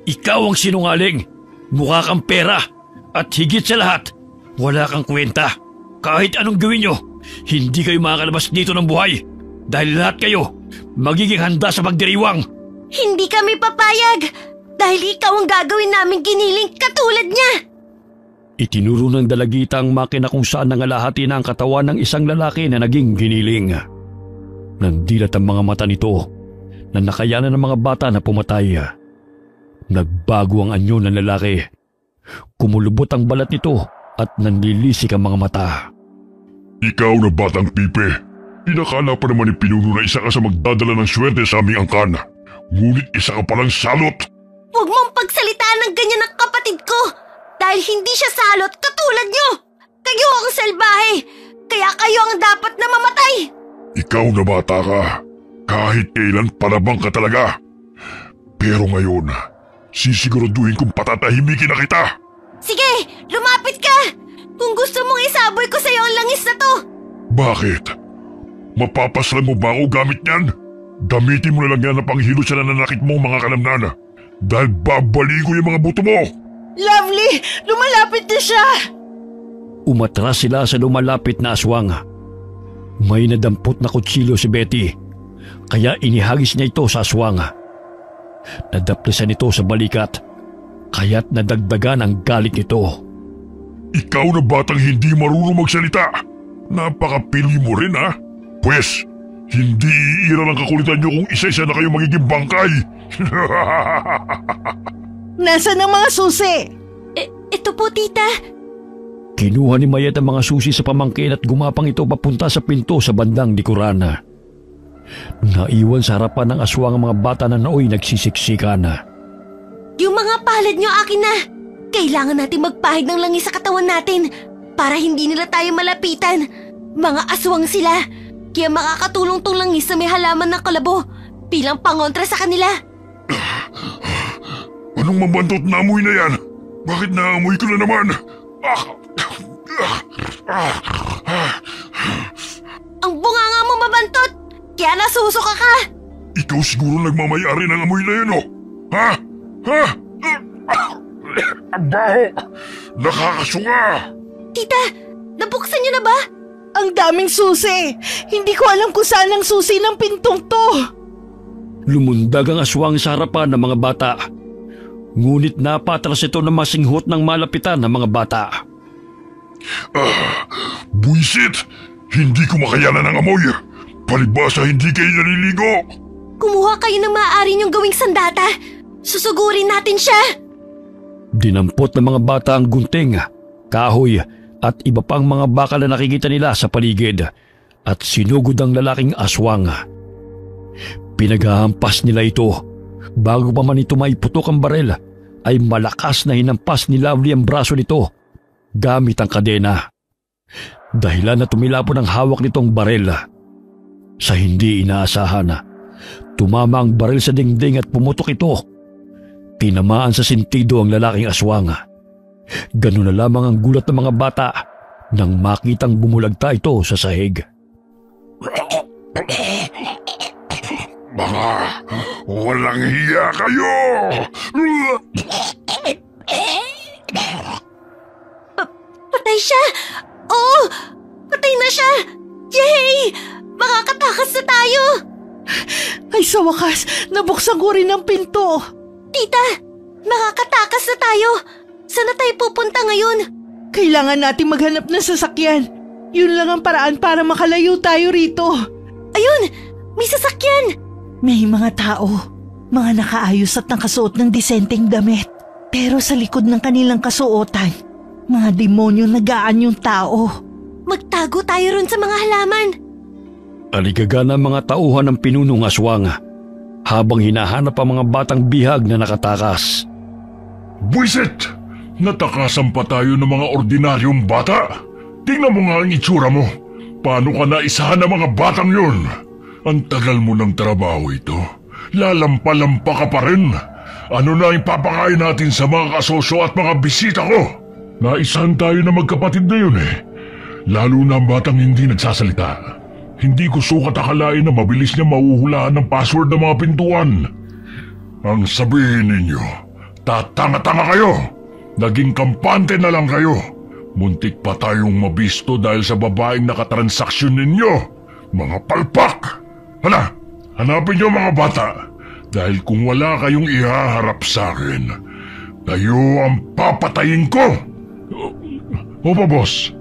Ikaw ang sinungaling. Mukha kang pera. At higit sa lahat, wala kang kwenta. Kahit anong gawin nyo, hindi kayo makakalabas dito ng buhay. Dahil lahat kayo, magiging handa sa pagdiriwang. Hindi kami papayag. Dahil ikaw ang gagawin namin giniling katulad niya. Itinuro ng dalagita ang makina kung saan nangalahati na ang katawan ng isang lalaki na naging giniling. Nandilat ang mga mata nito na nakayanan ng mga bata na pumatay. Nagbago ang anyo ng lalaki. Kumulubot ang balat nito at nanlilisik ang mga mata. Ikaw na batang pipe, inakala pa naman ni Pinuno na isa ka sa magdadala ng swerte sa aming angkan. Ngunit isa ka palang salot. Huwag mong pagsalitaan ng ganyan ng kapatid ko. Dahil hindi siya salot katulad niyo. Kayo ang salbahe. Kaya kayo ang dapat na mamatay. Ikaw na bata ka. Kahit kailan palabang ka talaga. Pero ngayon, sisiguraduhin kong patatahimikin na kita. Sige, lumapit ka. Kung gusto mong isaboy ko sa'yo ang langis na to. Bakit? Mapapaslan mo ba ako gamit niyan? Gamitin mo na lang yan na panghilo sa nananakit mong mga kalamnan. Dahil babaliin ko yung mga buto mo. Lovely! Lumalapit na siya! Umatras sila sa lumalapit na aswang. May nadampot na kutsilyo si Betty, kaya inihagis niya ito sa aswang. Nadaplisan ito sa balikat, kaya't nadagdagan ang galit nito. Ikaw na batang hindi marunong magsalita. Napakapili mo rin ha? Pwes, hindi iira ng kakulitan niyo kung isa-isa na kayo magiging bangkay. Nasaan ang mga susi? Ito po, tita. Kinuha ni Mayet ang mga susi sa pamangkin at gumapang ito papunta sa pinto sa bandang likuran. Naiwan sa harapan ng aswang ang mga bata na naoy nagsisiksikan. Yung mga palad nyo akin na. Kailangan natin magpahid ng langis sa katawan natin para hindi nila tayo malapitan. Mga aswang sila. Kaya makakatulong tong langis sa may halaman ng kalabo bilang pangontra sa kanila. Anong mabantot na amoy na yan? Bakit naamoy ko na naman? Ang bunganga mo mabantot! Kaya nasusuka ka! Ikaw siguro nagmamayari ng amoy na yun, oh! Ha? Ha? Ang baho! Nakakasunga! Tita, nabuksan niyo na ba? Ang daming susi! Hindi ko alam kung saan ang susi ng pintong to! Lumundag ang aswang sa harapan ng mga bata. Ngunit napatras ito na masinghot ng malapitan ng mga bata. Buisit! Hindi ko makayanan ang amoy! Palibasa hindi kayo naliligo! Kumuha kayo ng maaari niyong gawing sandata. Susugurin natin siya. Dinampot ng mga bata ang gunting, kahoy at iba pang mga bakal na nakikita nila sa paligid at sinugod ang lalaking aswang. Pinaghahampas nila ito. Bago pa man ito maiputok ang barel, ay malakas na hinampas ni Lovely ang braso nito gamit ang kadena. Dahilan na tumilapon ang hawak nitong barel. Sa hindi inaasahan, tumama ang baril sa dingding at pumutok ito. Tinamaan sa sentido ang lalaking aswang. Ganun na lamang ang gulat ng mga bata nang makitang bumulagta ito sa sahig. Mga walang hiya kayo! Patay siya! Oo! Patay na siya! Yay! Makakatakas na tayo! Ay sa wakas, nabuksan ko rin ang pinto. Tita! Makakatakas na tayo! Saan na tayo pupunta ngayon? Kailangan natin maghanap ng sasakyan. Yun lang ang paraan para makalayo tayo rito. Ayun! May sasakyan! May mga tao, mga nakaayos at nakasuot ng disenteng damit. Pero sa likod ng kanilang kasuotan, mga demonyo nagaan yung tao. Magtago tayo ron sa mga halaman. Aligagana ang mga tauhan ng pinunong aswang habang hinahanap ang mga batang bihag na nakatakas. Buisit! Natakasan pa tayo ng mga ordinaryong bata. Tingnan mo nga ang itsura mo. Paano ka naisahan ng mga batang yun? Ang tagal mo ng trabaho ito. Lalampa-lampa ka pa rin. Ano na ipapakain natin sa mga kasosyo at mga bisita ko? Naisahan tayo na magkapatid na yun eh. Lalo na ang batang hindi nagsasalita. Hindi ko sukat akalain na mabilis niya mauhulaan ng password ng mga pintuan. Ang sabihin ninyo, tatanga-tanga kayo. Naging kampante na lang kayo. Muntik pa tayong mabisto dahil sa babaeng nakatransaksyon ninyo. Mga palpak! Hala, hanapin niyo mga bata. Dahil kung wala kayong ihaharap sa akin, kayo ang papatayin ko. Opo, boss.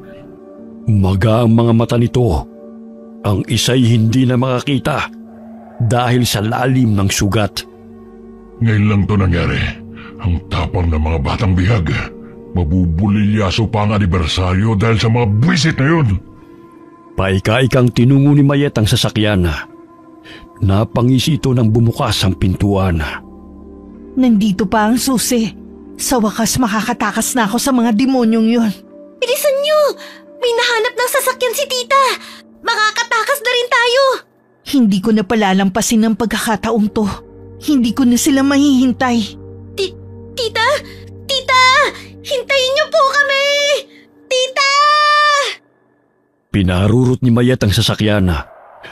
Maga ang mga mata nito. Ang isa'y hindi na makakita dahil sa lalim ng sugat. Ngayon lang to nangyari. Ang tapang ng mga batang bihag. Mabubulilyaso pa ang anibersaryo dahil sa mga buwisit na yun. Paika-ikang tinungo ni Mayet ang sasakyan. Napangisi ito nang bumukas ang pintuan. Nandito pa ang susi. Sa wakas makakatakas na ako sa mga demonyong yun. Bilisan niyo! May nahanap ng sasakyan si Tita! Makakatakas na rin tayo! Hindi ko na palalampasin ang pagkakataong to. Hindi ko na sila mahihintay. Tita! Tita! Hintayin niyo po kami! Tita! Pinarurot ni Mayet ang sasakyan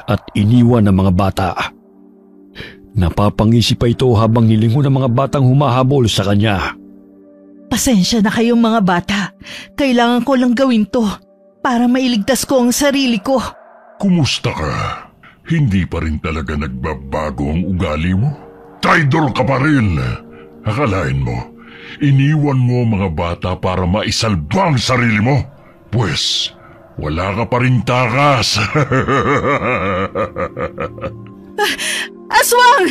at iniwan ang mga bata. Napapangisi pa ito habang nilingon ang mga batang humahabol sa kanya. Pasensya na kayong mga bata. Kailangan ko lang gawin to para mailigtas ko ang sarili ko. Kumusta ka? Hindi pa rin talaga nagbabago ang ugali mo? Traidor ka pa rin! Akalain mo, iniwan mo mga bata para maisalba ang sarili mo? Pwes, wala ka pa rin takas! Aswang!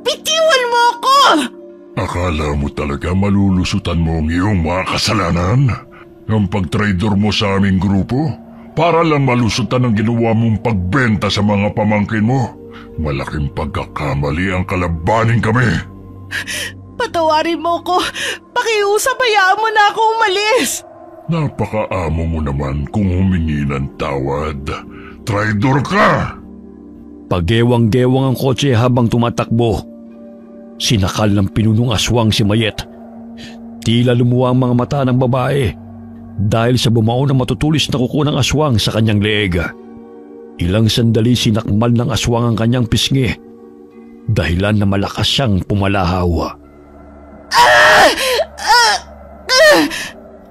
Bitiwan mo ako! Akala mo talaga malulusutan mo ang iyong mga kasalanan? Ang pagtraidor mo sa aming grupo? Para lang malusutan ang ginawa mong pagbenta sa mga pamangkin mo? Malaking pagkakamali ang kalabanin kami. Patawarin mo ko. Pakiusap, hayaan mo na ako umalis. Napakaamo mo naman kung humingi ng tawad. Traidor ka! Pagewang-gewang ang kotse habang tumatakbo. Sinakal ng pinunong aswang si Mayet. Tila lumuwa ang mga mata ng babae dahil sa bumaon na matutulis na kuko ng aswang sa kanyang leeg. Ilang sandali sinakmal ng aswang ang kanyang pisngi, dahilan na malakas siyang pumalahaw.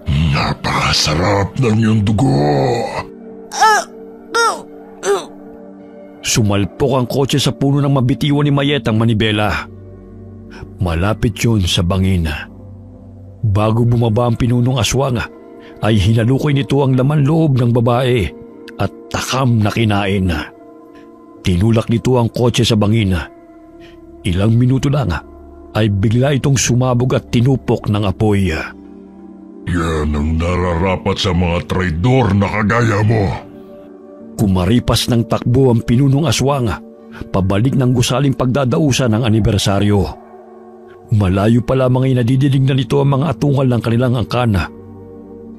Napakasarap ng iyong dugo. Sumalpok ang kotse sa puno ng mabitiwan ni Mayet ang manibela. Malapit yun sa bangin. Bago bumaba ang pinunong aswang, ay hinalukoy nito ang laman loob ng babae at takam na kinain. Tinulak nito ang kotse sa bangin. Ilang minuto lang ay bigla itong sumabog at tinupok ng apoy. Yan ang nararapat sa mga traidor na kagaya mo. Kumaripas ng takbo ang pinunong aswang, pabalik ng gusaling pagdadausan ng anibersaryo. Malayo pa lamang ay nadidinig na nito ang mga atungal ng kanilang angkan.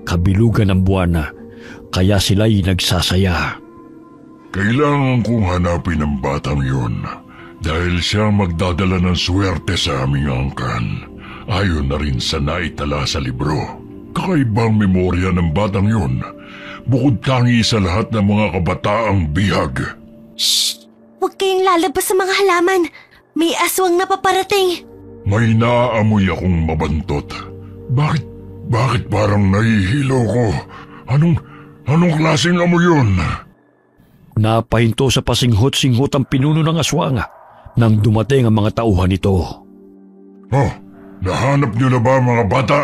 Kabilugan ng buwan, kaya sila'y nagsasaya. Kailangan kong hanapin ang batang yun dahil siya magdadala ng swerte sa aming angkan. Ayon na rin sa naitala sa libro. Kakaibang memorya ng batang yun, bukod tangi sa lahat ng mga kabataang bihag. Shh! Huwag kayong lalabas sa mga halaman. May aswang na paparating. May naaamoy akong mabantot. Bakit parang nahihilo ko? Anong klaseng amoy yun? Napahinto sa pasinghot-singhot ang pinuno ng aswang nang dumating ang mga tauhan nito. Oh, nahanap niyo na ba mga bata?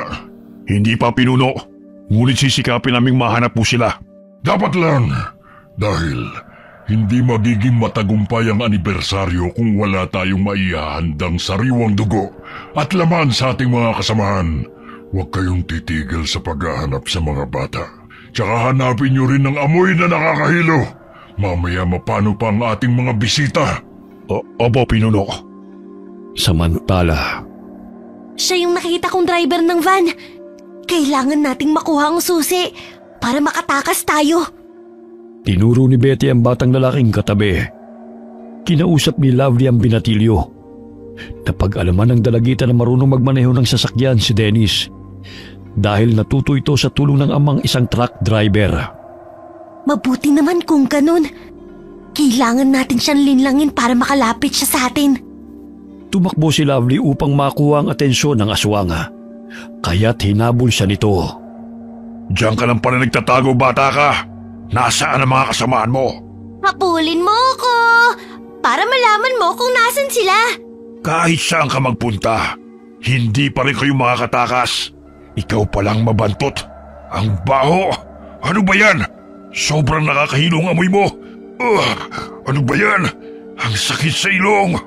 Hindi pa, pinuno. Ngunit sisikapin naming mahanap po sila. Dapat lang, dahil hindi magiging matagumpay ang anibersaryo kung wala tayong maihahandang sariwang dugo at laman sa ating mga kasamahan. Huwag kayong titigil sa paghahanap sa mga bata. Tsaka hanapin niyo rin ang amoy na nakakahilo. Mamaya mapano pa ang ating mga bisita. Opo, pinuno. Samantala, Siya yung nakita kong driver ng van. Kailangan nating makuha ang susi para makatakas tayo. tinuro ni Betty ang batang lalaking katabi. Kinausap ni Lovely ang binatilyo. Napag-alaman ng dalagita na marunong magmaneho ng sasakyan si Dennis dahil natuto ito sa tulong ng amang isang truck driver. Mabuti naman kung ganun. Kailangan natin siyang linlangin para makalapit siya sa atin. Tumakbo si Lovely upang makuha ang atensyon ng aswang. Kaya't hinabol siya nito. Diyan ka lang pala nagtatago, bata ka. Nasaan ang mga kasamaan mo? Habulin mo ako para malaman mo kung nasan sila. Kahit saan ka magpunta, hindi pa rin kayo makakatakas. Ikaw palang mabantot. Ang baho! Ano ba yan? Sobrang nakakahilong amoy mo. Ano ba yan? Ang sakit sa ilong.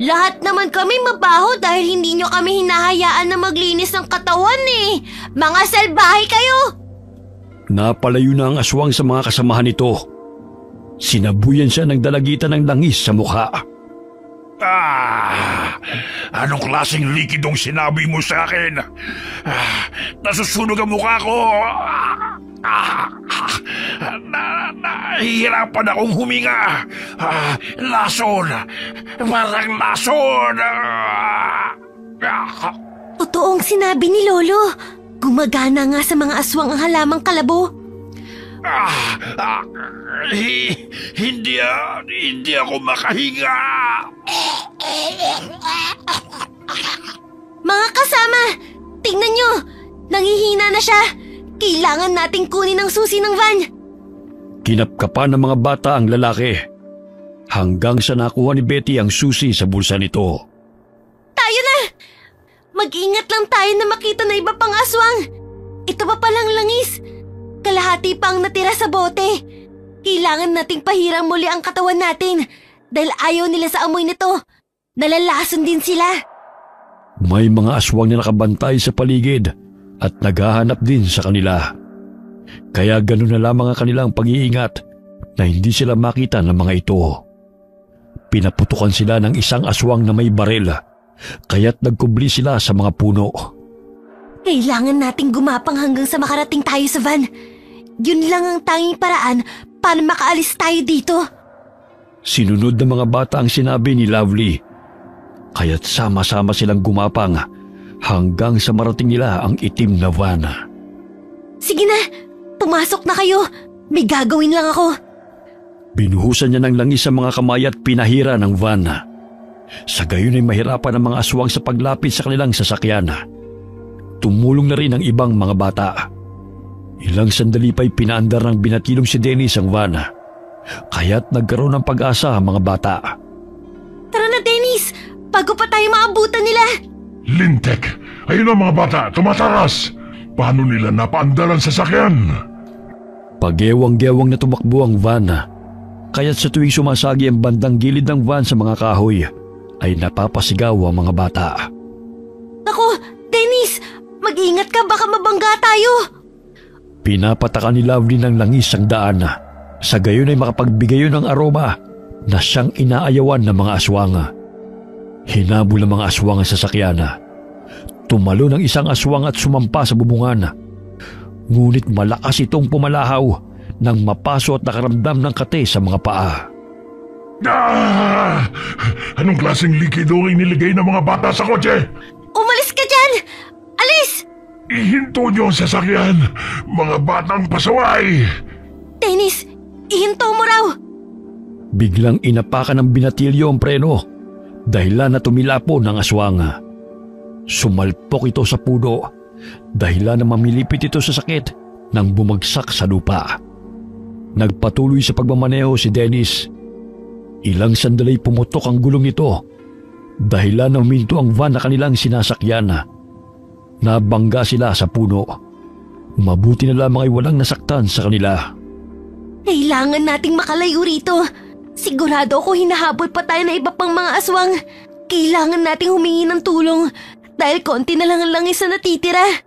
Lahat naman kami mabaho dahil hindi nyo kami hinahayaan na maglinis ng katawan eh. Mga salbahe kayo! Napalayo na ang aswang sa mga kasamahan nito. Sinabuyan siya ng dalagitan ng langis sa mukha. Anong klaseng likidong sinabi mo sa akin? Nasusunog ang mukha ko. Nahihirapan akong huminga. Lason. Parang lason. Totoong sinabi ni Lolo. Gumagana nga sa mga aswang ang halamang kalabo. Hindi ako makahinga. Mga kasama, tingnan nyo. Nangihina na siya. Kailangan nating kunin ang susi ng van. Kinapkapan ng mga bata ang lalaki hanggang sa nakuha ni Betty ang susi sa bulsa nito. Tayo na! Mag-ingat lang tayo na makita na iba pang aswang. Ito pa palang langis. Kalahati pa ang natira sa bote. Kailangan nating pahirang muli ang katawan natin dahil ayaw nila sa amoy nito. Nalalason din sila. May mga aswang na nakabantay sa paligid at naghahanap din sa kanila. Kaya ganun na lamang ang kanilang pag-iingat na hindi sila makita ng mga ito. Pinaputukan sila ng isang aswang na may baril, kaya't nagkubli sila sa mga puno. Kailangan nating gumapang hanggang sa makarating tayo sa van. Yun lang ang tanging paraan para makaalis tayo dito. Sinunod ng mga bata ang sinabi ni Lovely, kaya't sama-sama silang gumapang hanggang sa marating nila ang itim na van. Sige na, pumasok na kayo. May gagawin lang ako. Binuhusan niya ng langis sa mga kamay at pinahira ng van. Sa gayon ay mahirapan ang mga aswang sa paglapit sa kanilang sasakyan. Tumulong na rin ang ibang mga bata. Ilang sandali pa'y pinaandar ng binatilong si Dennis ang van. Kaya't nagkaroon ng pag-asa ang mga bata. Tara na, Dennis! Bago pa tayo maabutan nila! Lintek! Ayun ang mga bata, tumataras! Paano nila napaandaran sa sakyan? Pagewang-gewang na tumakbo ang van. Kaya't sa tuwing sumasagi ang bandang gilid ng van sa mga kahoy, ay napapasigaw ang mga bata. Naku, Dennis! Mag-ingat ka, baka mabangga tayo! Pinapataka ni Lovely ng langis ang daan. Sa gayon ay makapagbigay yun ng aroma na siyang inaayawan ng mga aswang. Hinabol ng mga aswang sa sasakyan. Tumalo ng isang aswang at sumampa sa bubungan. Ngunit malakas itong pumalahaw nang mapaso at nakaramdam ng kate sa mga paa. Anong klaseng likido ang inilagay ng mga bata sa kotse? Umalis ka dyan! Alis! Ihinto niyo ang sasakyan, mga batang pasaway! Dennis, ihinto mo raw! Biglang inapakan ng binatilyo ang preno, dahilan na tumilapo ng aswang. Sumalpok ito sa puno, dahilan na mamilipit ito sa sakit nang bumagsak sa lupa. Nagpatuloy sa pagmamaneho si Dennis. Ilang sandali pumutok ang gulong nito, dahilan na huminto ang van na kanilang sinasakyan. Nabangga sila sa puno. Mabuti na lamang ay walang nasaktan sa kanila. Kailangan nating makalayo rito. Sigurado ako hinahabol pa tayo na iba pang mga aswang. Kailangan nating humingi ng tulong dahil konti na lang ang langis na natitira.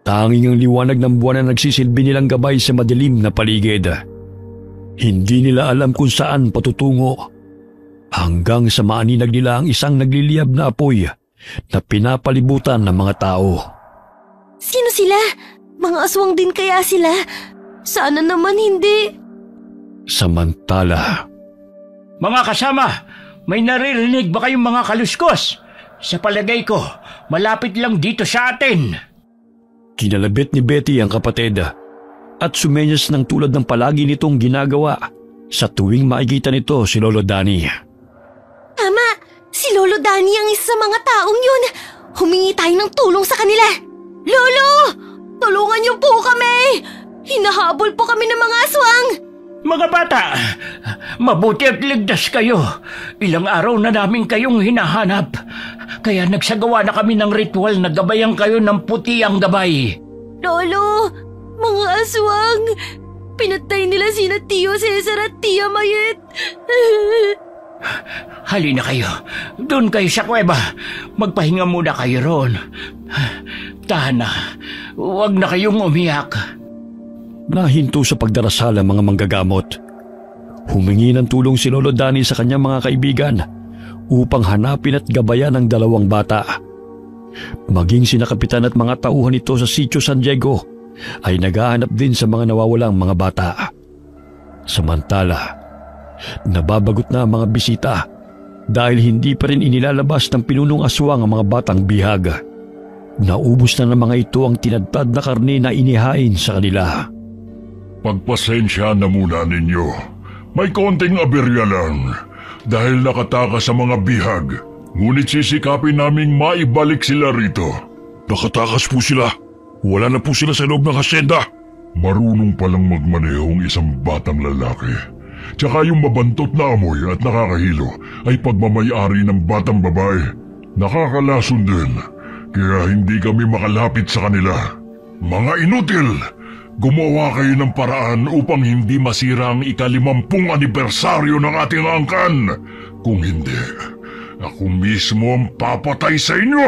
Tanging ang liwanag ng buwan na nagsisilbi nilang gabay sa madilim na paligid. Hindi nila alam kung saan patutungo. Hanggang sa maaninag nila ang isang nagliliyab na apoy na pinapalibutan ng mga tao. Sino sila? Mga aswang din kaya sila? Sana naman hindi. Samantala, Mga kasama, may naririnig ba kayong mga kaluskos? Sa palagay ko, malapit lang dito sa atin. kinalabit ni Betty ang kapatid at sumenyas ng tulad ng palagi nitong ginagawa sa tuwing makikita nito si Lolo Danny. Tama! Si Lolo Danny ang isa sa mga taong yun. Humingi tayo ng tulong sa kanila. Lolo! Tulungan niyo po kami! Hinahabol po kami ng mga aswang! Mga bata, mabuti at ligtas kayo. Ilang araw na namin kayong hinahanap. Kaya nagsagawa na kami ng ritual na gabayan kayo ng puti ang gabay. Lolo! Mga aswang! Pinatay nila sina Tio Cesar at Tia Mayet. Halina kayo. Doon kayo sa kuweba. Magpahinga muna kayo roon. Tahan na. Huwag na kayong umiyak. Nahinto sa pagdarasal ang mga manggagamot. Humingi ng tulong si Lolo Danny sa kanyang mga kaibigan upang hanapin at gabayan ang dalawang bata. Maging sina kapitan at mga tauhan nito sa Sitio San Diego ay naghahanap din sa mga nawawalang mga bata. Samantala, nababagot na ang mga bisita dahil hindi pa rin inilalabas ng pinunong aswang ang mga batang bihag. Naubos na ng mga ito ang tinadtad na karne na inihain sa kanila. Pagpasensya na muna ninyo. May konting aberya lang dahil nakatakas sa mga bihag. Ngunit sisikapin naming maibalik sila rito. Nakatakas po sila. Wala na po sila sa loob ng hasyenda. Marunong palang magmaneho ang isang batang lalaki. Tsaka yung mabantot na amoy at nakakahilo ay pagmamayari ng batang babae. Nakakalason din, kaya hindi kami makalapit sa kanila. Mga inutil! Gumawa kayo ng paraan upang hindi masira ang ika-50 anibersaryo ng ating angkan. Kung hindi, ako mismo ang papatay sa inyo!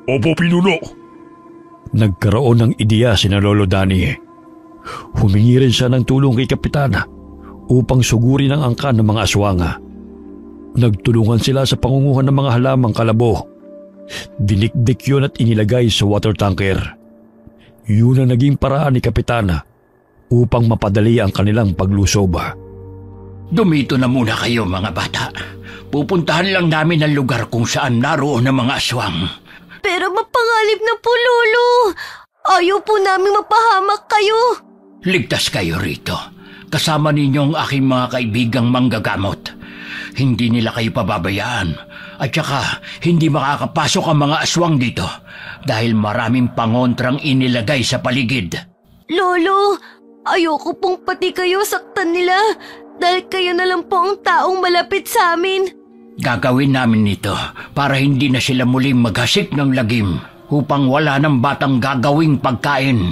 Opo, Pinuno! Nagkaroon ng ideya sina Lolo Danny. Humingi rin siya ng tulong kay Kapitana upang sugurin ang angkan ng mga aswanga. Nagtulungan sila sa pangunguhan ng mga halamang kalabo. Dinikdik yun at inilagay sa water tanker. Yun ang naging paraan ni Kapitana upang mapadali ang kanilang paglusob. Dumito na muna kayo mga bata. Pupuntahan lang namin ang lugar kung saan naroon ang mga aswang. Pero mapangalip na po, Lolo. Ayaw po namin mapahamak kayo. Ligtas kayo rito. Kasama ninyo ang aking mga kaibigang manggagamot. Hindi nila kayo pababayaan. At saka, hindi makakapasok ang mga aswang dito dahil maraming pangontrang inilagay sa paligid. Lolo, ayoko pong pati kayo saktan nila dahil kayo na lang po ang taong malapit sa amin. Gagawin namin ito para hindi na sila muling maghasik ng lagim upang wala ng batang gagawing pagkain.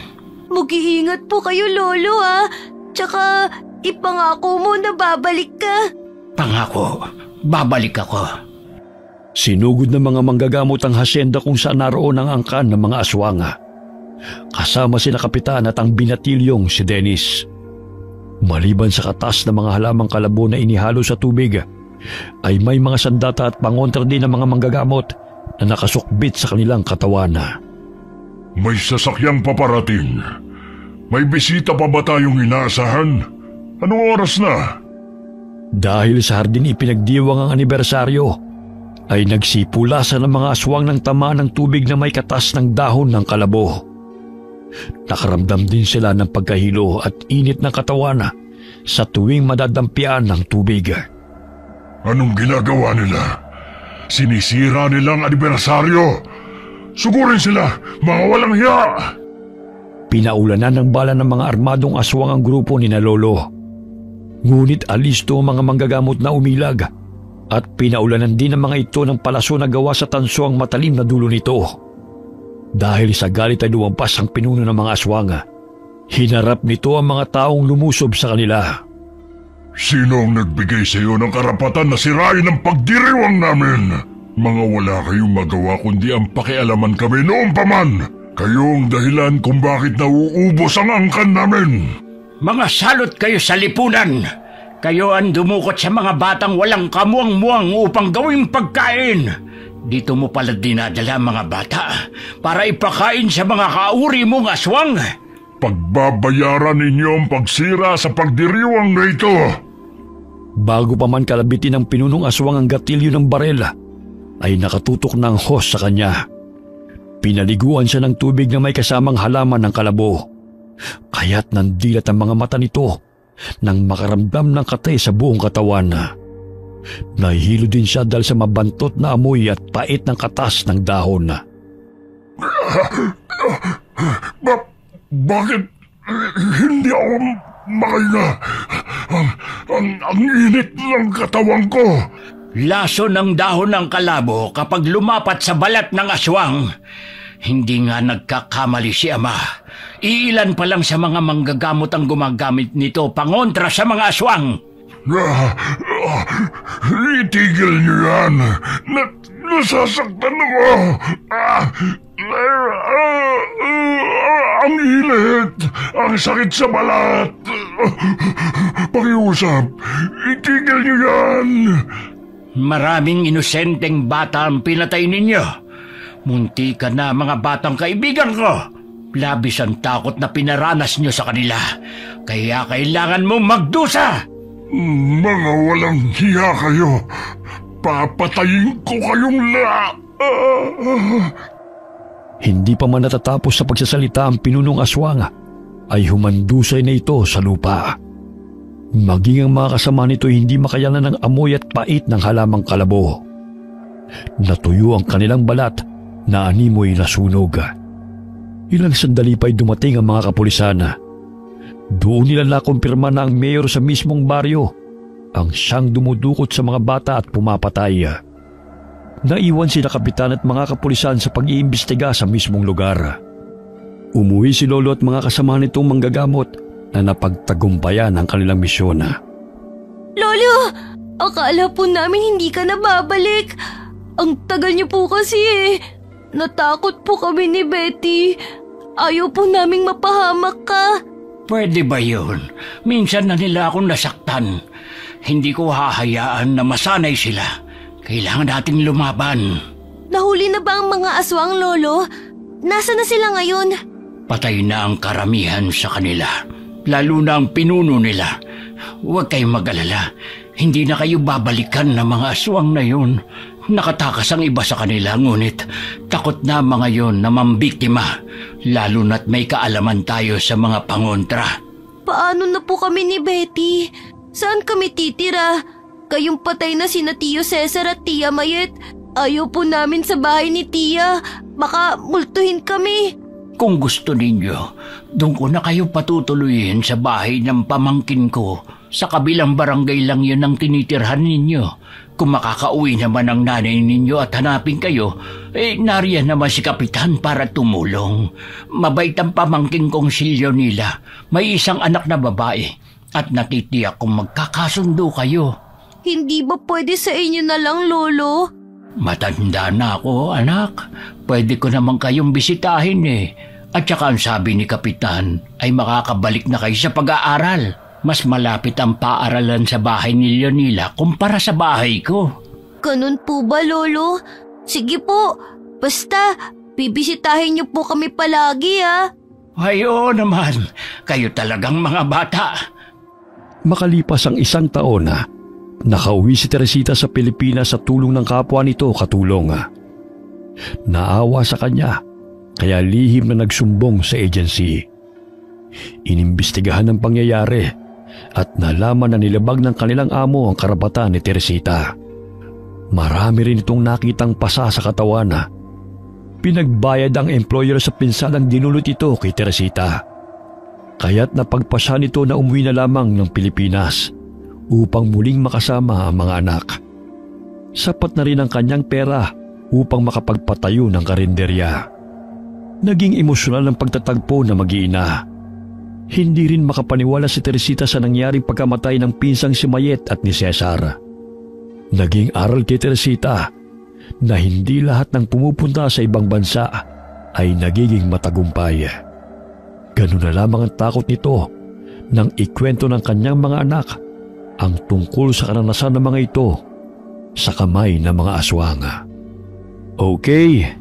Mag-iingat po kayo, Lolo, ha? Tsaka, ipangako mo na babalik ka. Pangako, babalik ako. Sinugod ng mga manggagamot ang hasyenda kung saan naroon ang angkan ng mga aswanga. Kasama sina Kapitan at ang binatilyong si Dennis. Maliban sa katas ng mga halamang kalabo na inihalo sa tubig, ay may mga sandata at pangontra din ng mga manggagamot na nakasukbit sa kanilang katawan. May sasakyang paparating. May bisita pa ba tayong inaasahan? Anong oras na? Dahil sa hardin ipinagdiwang ang anibersaryo, ay nagsipulasan ng mga aswang ng tamaan ng tubig na may katas ng dahon ng kalabo. Nakaramdam din sila ng pagkahilo at init ng katawan sa tuwing madadampian ng tubig. Anong ginagawa nila? Sinisira nilang anibersaryo. Sugurin sila, mga walang hiya! Pinaulanan ng bala ng mga armadong aswang ang grupo ni Lolo. Ngunit alisto ang mga manggagamot na umilag at pinaulanan din ng mga ito ng palaso na gawa sa tanso ang matalim na dulo nito. Dahil sa galit ay lumampas ang pinuno ng mga aswang. Hinarap nito ang mga taong lumusob sa kanila. Sino ang nagbigay sa iyo ng karapatan na sirain ang pagdiriwang namin? Mga wala kayong magawa kundi ang pakialaman kami noon pa man. Kayo ang dahilan kung bakit nauubos ang angkan namin. Mga salot kayo sa lipunan! Kayo ang dumukot sa mga batang walang kamuang-muang upang gawing pagkain. Dito mo pala dinadala mga bata para ipakain sa mga kauri mong aswang. Pagbabayaran ninyo ang pagsira sa pagdiriwang na ito. Bago pa man kalabitin ng pinunong aswang ang gatilyo ng barel, ay nakatutok ng hos sa kanya. Pinaliguan siya ng tubig na may kasamang halaman ng kalabo. Kaya't nandilat ang mga mata nito nang makaramdam ng katay sa buong katawan. Nahihilo din siya dahil sa mabantot na amoy at pait ng katas ng dahon. Bakit hindi ako makahinga? Ang init ng katawan ko. Laso ng dahon ng kalabo kapag lumapat sa balat ng aswang. Hindi nga nagkakamali si Ama. Iilan pa lang sa mga manggagamot ang gumagamit nito pangontra sa mga aswang. Itigil niyo yan. Nasasaktan ako. Ang init. Ang sakit sa balat. Pakiusap. Itigil niyo yan. Maraming inosenteng bata ang pinatay ninyo. Munti ka na mga batang kaibigan ko. Labis ang takot na pinaranas nyo sa kanila. Kaya kailangan mong magdusa. Mga walang hiya kayo. Papatayin ko kayong Hindi pa man natatapos sa pagsasalita ang pinunong aswang, ay humandusay na ito sa lupa. Maging ang mga kasama nito hindi makayanan ng amoy at pait ng halamang kalabo. Natuyo ang kanilang balat na animoy na sunog. Ilang sandali pa'y dumating ang mga kapulisan. Doon nila nakumpirma na ang mayor sa mismong baryo ang siyang dumudukot sa mga bata at pumapatay. Naiwan sila kapitan at mga kapulisan sa pag-iimbestiga sa mismong lugar. Umuwi si Lolo at mga kasama nitong manggagamot na napagtagumpayan ang kanilang misyon. Lolo! Akala po namin hindi ka na babalik. Ang tagal niyo po kasi eh. Natakot po kami ni Betty. Ayaw po naming mapahamak ka. Pwede ba yun? Minsan na nila akong nasaktan. Hindi ko hahayaan na masanay sila. Kailangan nating lumaban. Nahuli na ba ang mga aswang, Lolo? Nasaan na sila ngayon? Patay na ang karamihan sa kanila. Lalo na ang pinuno nila. Huwag kayong mag-alala. Hindi na kayo babalikan ng mga aswang na yun. Nakatakas ang iba sa kanila, ngunit takot na mga yon na mambiktima, lalo na't may kaalaman tayo sa mga pangontra. Paano na po kami ni Betty? Saan kami titira? Kayong patay na sina Tio Cesar at Tia Mayet. Ayaw po namin sa bahay ni Tia. Baka multuhin kami. Kung gusto ninyo, doon ko na kayo patutuloyin sa bahay ng pamangkin ko. Sa kabilang barangay lang yun ang tinitirhan ninyo. Kung makakauwi naman ang nanay ninyo at hanapin kayo, nariyan naman si Kapitan para tumulong. Mabait ang pamangkin kong si Leonila. May isang anak na babae at natitiyak kung magkakasundo kayo. Hindi ba pwede sa inyo na lang, Lolo? Matanda na ako, anak. Pwede ko naman kayong bisitahin eh. At saka ang sabi ni Kapitan ay makakabalik na kayo sa pag-aaral. Mas malapit ang paaralan sa bahay ni Leonila kumpara sa bahay ko. Ganun po ba, Lolo? Sige po, basta bibisitahin niyo po kami palagi, ha? Ay, oo naman. Kayo talagang mga bata. Makalipas ang 1 taon nakauwi si Teresita sa Pilipinas sa tulong ng kapwa nito katulong. Naawa sa kanya, kaya lihim na nagsumbong sa agency. Inimbestigahan ang pangyayari at nalaman na nilabag ng kanilang amo ang karapatan ni Teresita. Marami rin itong nakitang pasa sa katawan. Pinagbayad ang employer sa pinsalang dinulot ito kay Teresita. Kaya't napagpasya nito na umuwi na lamang ng Pilipinas upang muling makasama ang mga anak. Sapat na rin ang kanyang pera upang makapagpatayo ng karinderya. Naging emosyonal ang pagtatagpo na mag-iina. Hindi rin makapaniwala si Teresita sa nangyaring pagkamatay ng pinsang si Mayet at ni Cesar. Naging aral kay Teresita na hindi lahat ng pumupunta sa ibang bansa ay nagiging matagumpay. Ganun na lamang ang takot nito nang ikwento ng kanyang mga anak ang tungkol sa karanasan ng mga ito sa kamay ng mga aswang. Okay,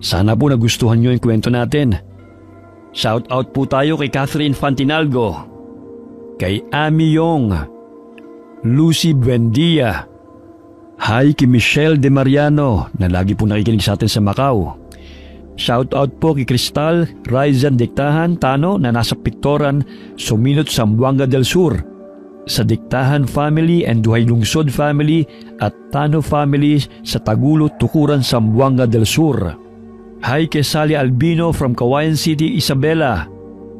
sana po nagustuhan nyo yung kwento natin. Shout out po tayo kay Catherine Fantinalgo, kay Ami Yong, Lucy Buendia, hi kay Michelle De Mariano na lagi po nakikinig sa atin sa Macau. Shout out po kay Cristal Raizan Diktahan Tano na nasa Pictoran, Suminot, Zamboanga del Sur, sa Diktahan family and Duhay Lungsod family at Tano family sa Tagulo, Tukuran, Zamboanga del Sur. Hi kay Sally Albino from Kawayan City, Isabela.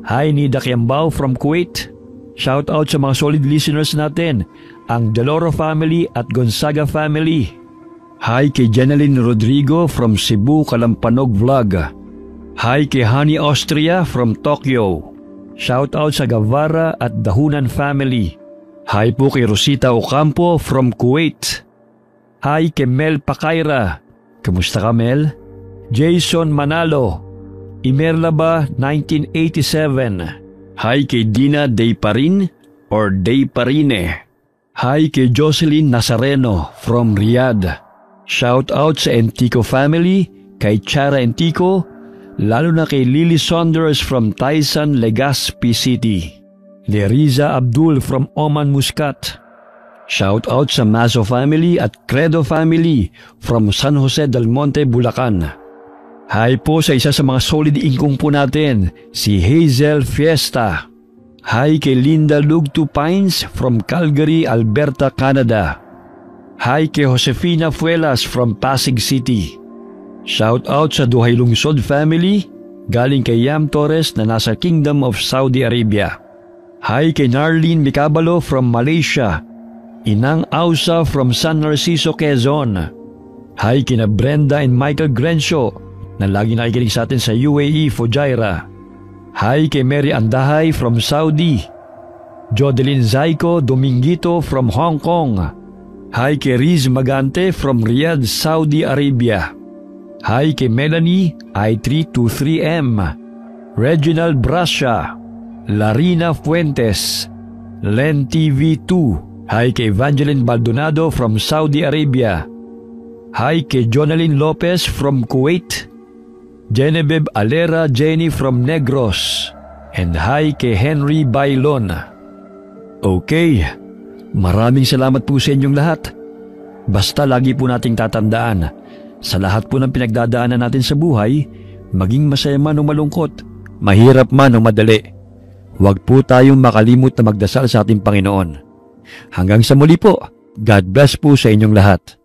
Hi Nida Kiambao from Kuwait. Shout out sa mga solid listeners natin, ang Deloro family at Gonzaga family. Hi kay Jeneline Rodrigo from Cebu, Kalampanog Vlog. Hi kay Honey Austria from Tokyo. Shout out sa Gavara at Dahunan family. Hi po kay Rosita Ocampo from Kuwait. Hi kay Mel Pakaira. Kamusta ka, Mel? Jason Manalo, Imerlaba 1987. Hi kay Dina Dayparin or Dayparine. Hi kay Jocelyn Nazareno from Riyadh. Shout out sa Entico family, kay Chara Entico, lalo na kay Lily Saunders from Taisan, Legazpi City. Leriza Abdul from Oman, Muscat. Shout out sa Mazo family at Credo family from San Jose del Monte, Bulacan. Hi po sa isa sa mga solid ingkong po natin, si Hazel Fiesta. Hi kay Linda Lugtu Pines from Calgary, Alberta, Canada. Hi kay Josefina Fuelas from Pasig City. Shout out sa Duhay Lungsod family, galing kay Yam Torres na nasa Kingdom of Saudi Arabia. Hi kay Narlene Micabalo from Malaysia. Inang Ausa from San Narciso, Quezon. Hi kina Brenda and Michael Grencio na lagi nakikinig sa atin sa UAE, Fujairah. Hi kay Mary Andahay from Saudi. Jodeline Zaiko Domingito from Hong Kong. Hi kay Riz Magante from Riyadh, Saudi Arabia. Hi kay Melanie I323M, Reginald Brasha, Larina Fuentes, Len TV2. Hi kay Evangeline Baldonado from Saudi Arabia. Hi kay Jonalyn Lopez from Kuwait. Genevieve Alera Jenny from Negros. And hi kay Henry Bailon. Okay, maraming salamat po sa inyong lahat. Basta lagi po nating tatandaan, sa lahat po ng pinagdadaanan natin sa buhay, maging masaya man o malungkot, mahirap man o madali, huwag po tayong makalimot na magdasal sa ating Panginoon. Hanggang sa muli po, God bless po sa inyong lahat.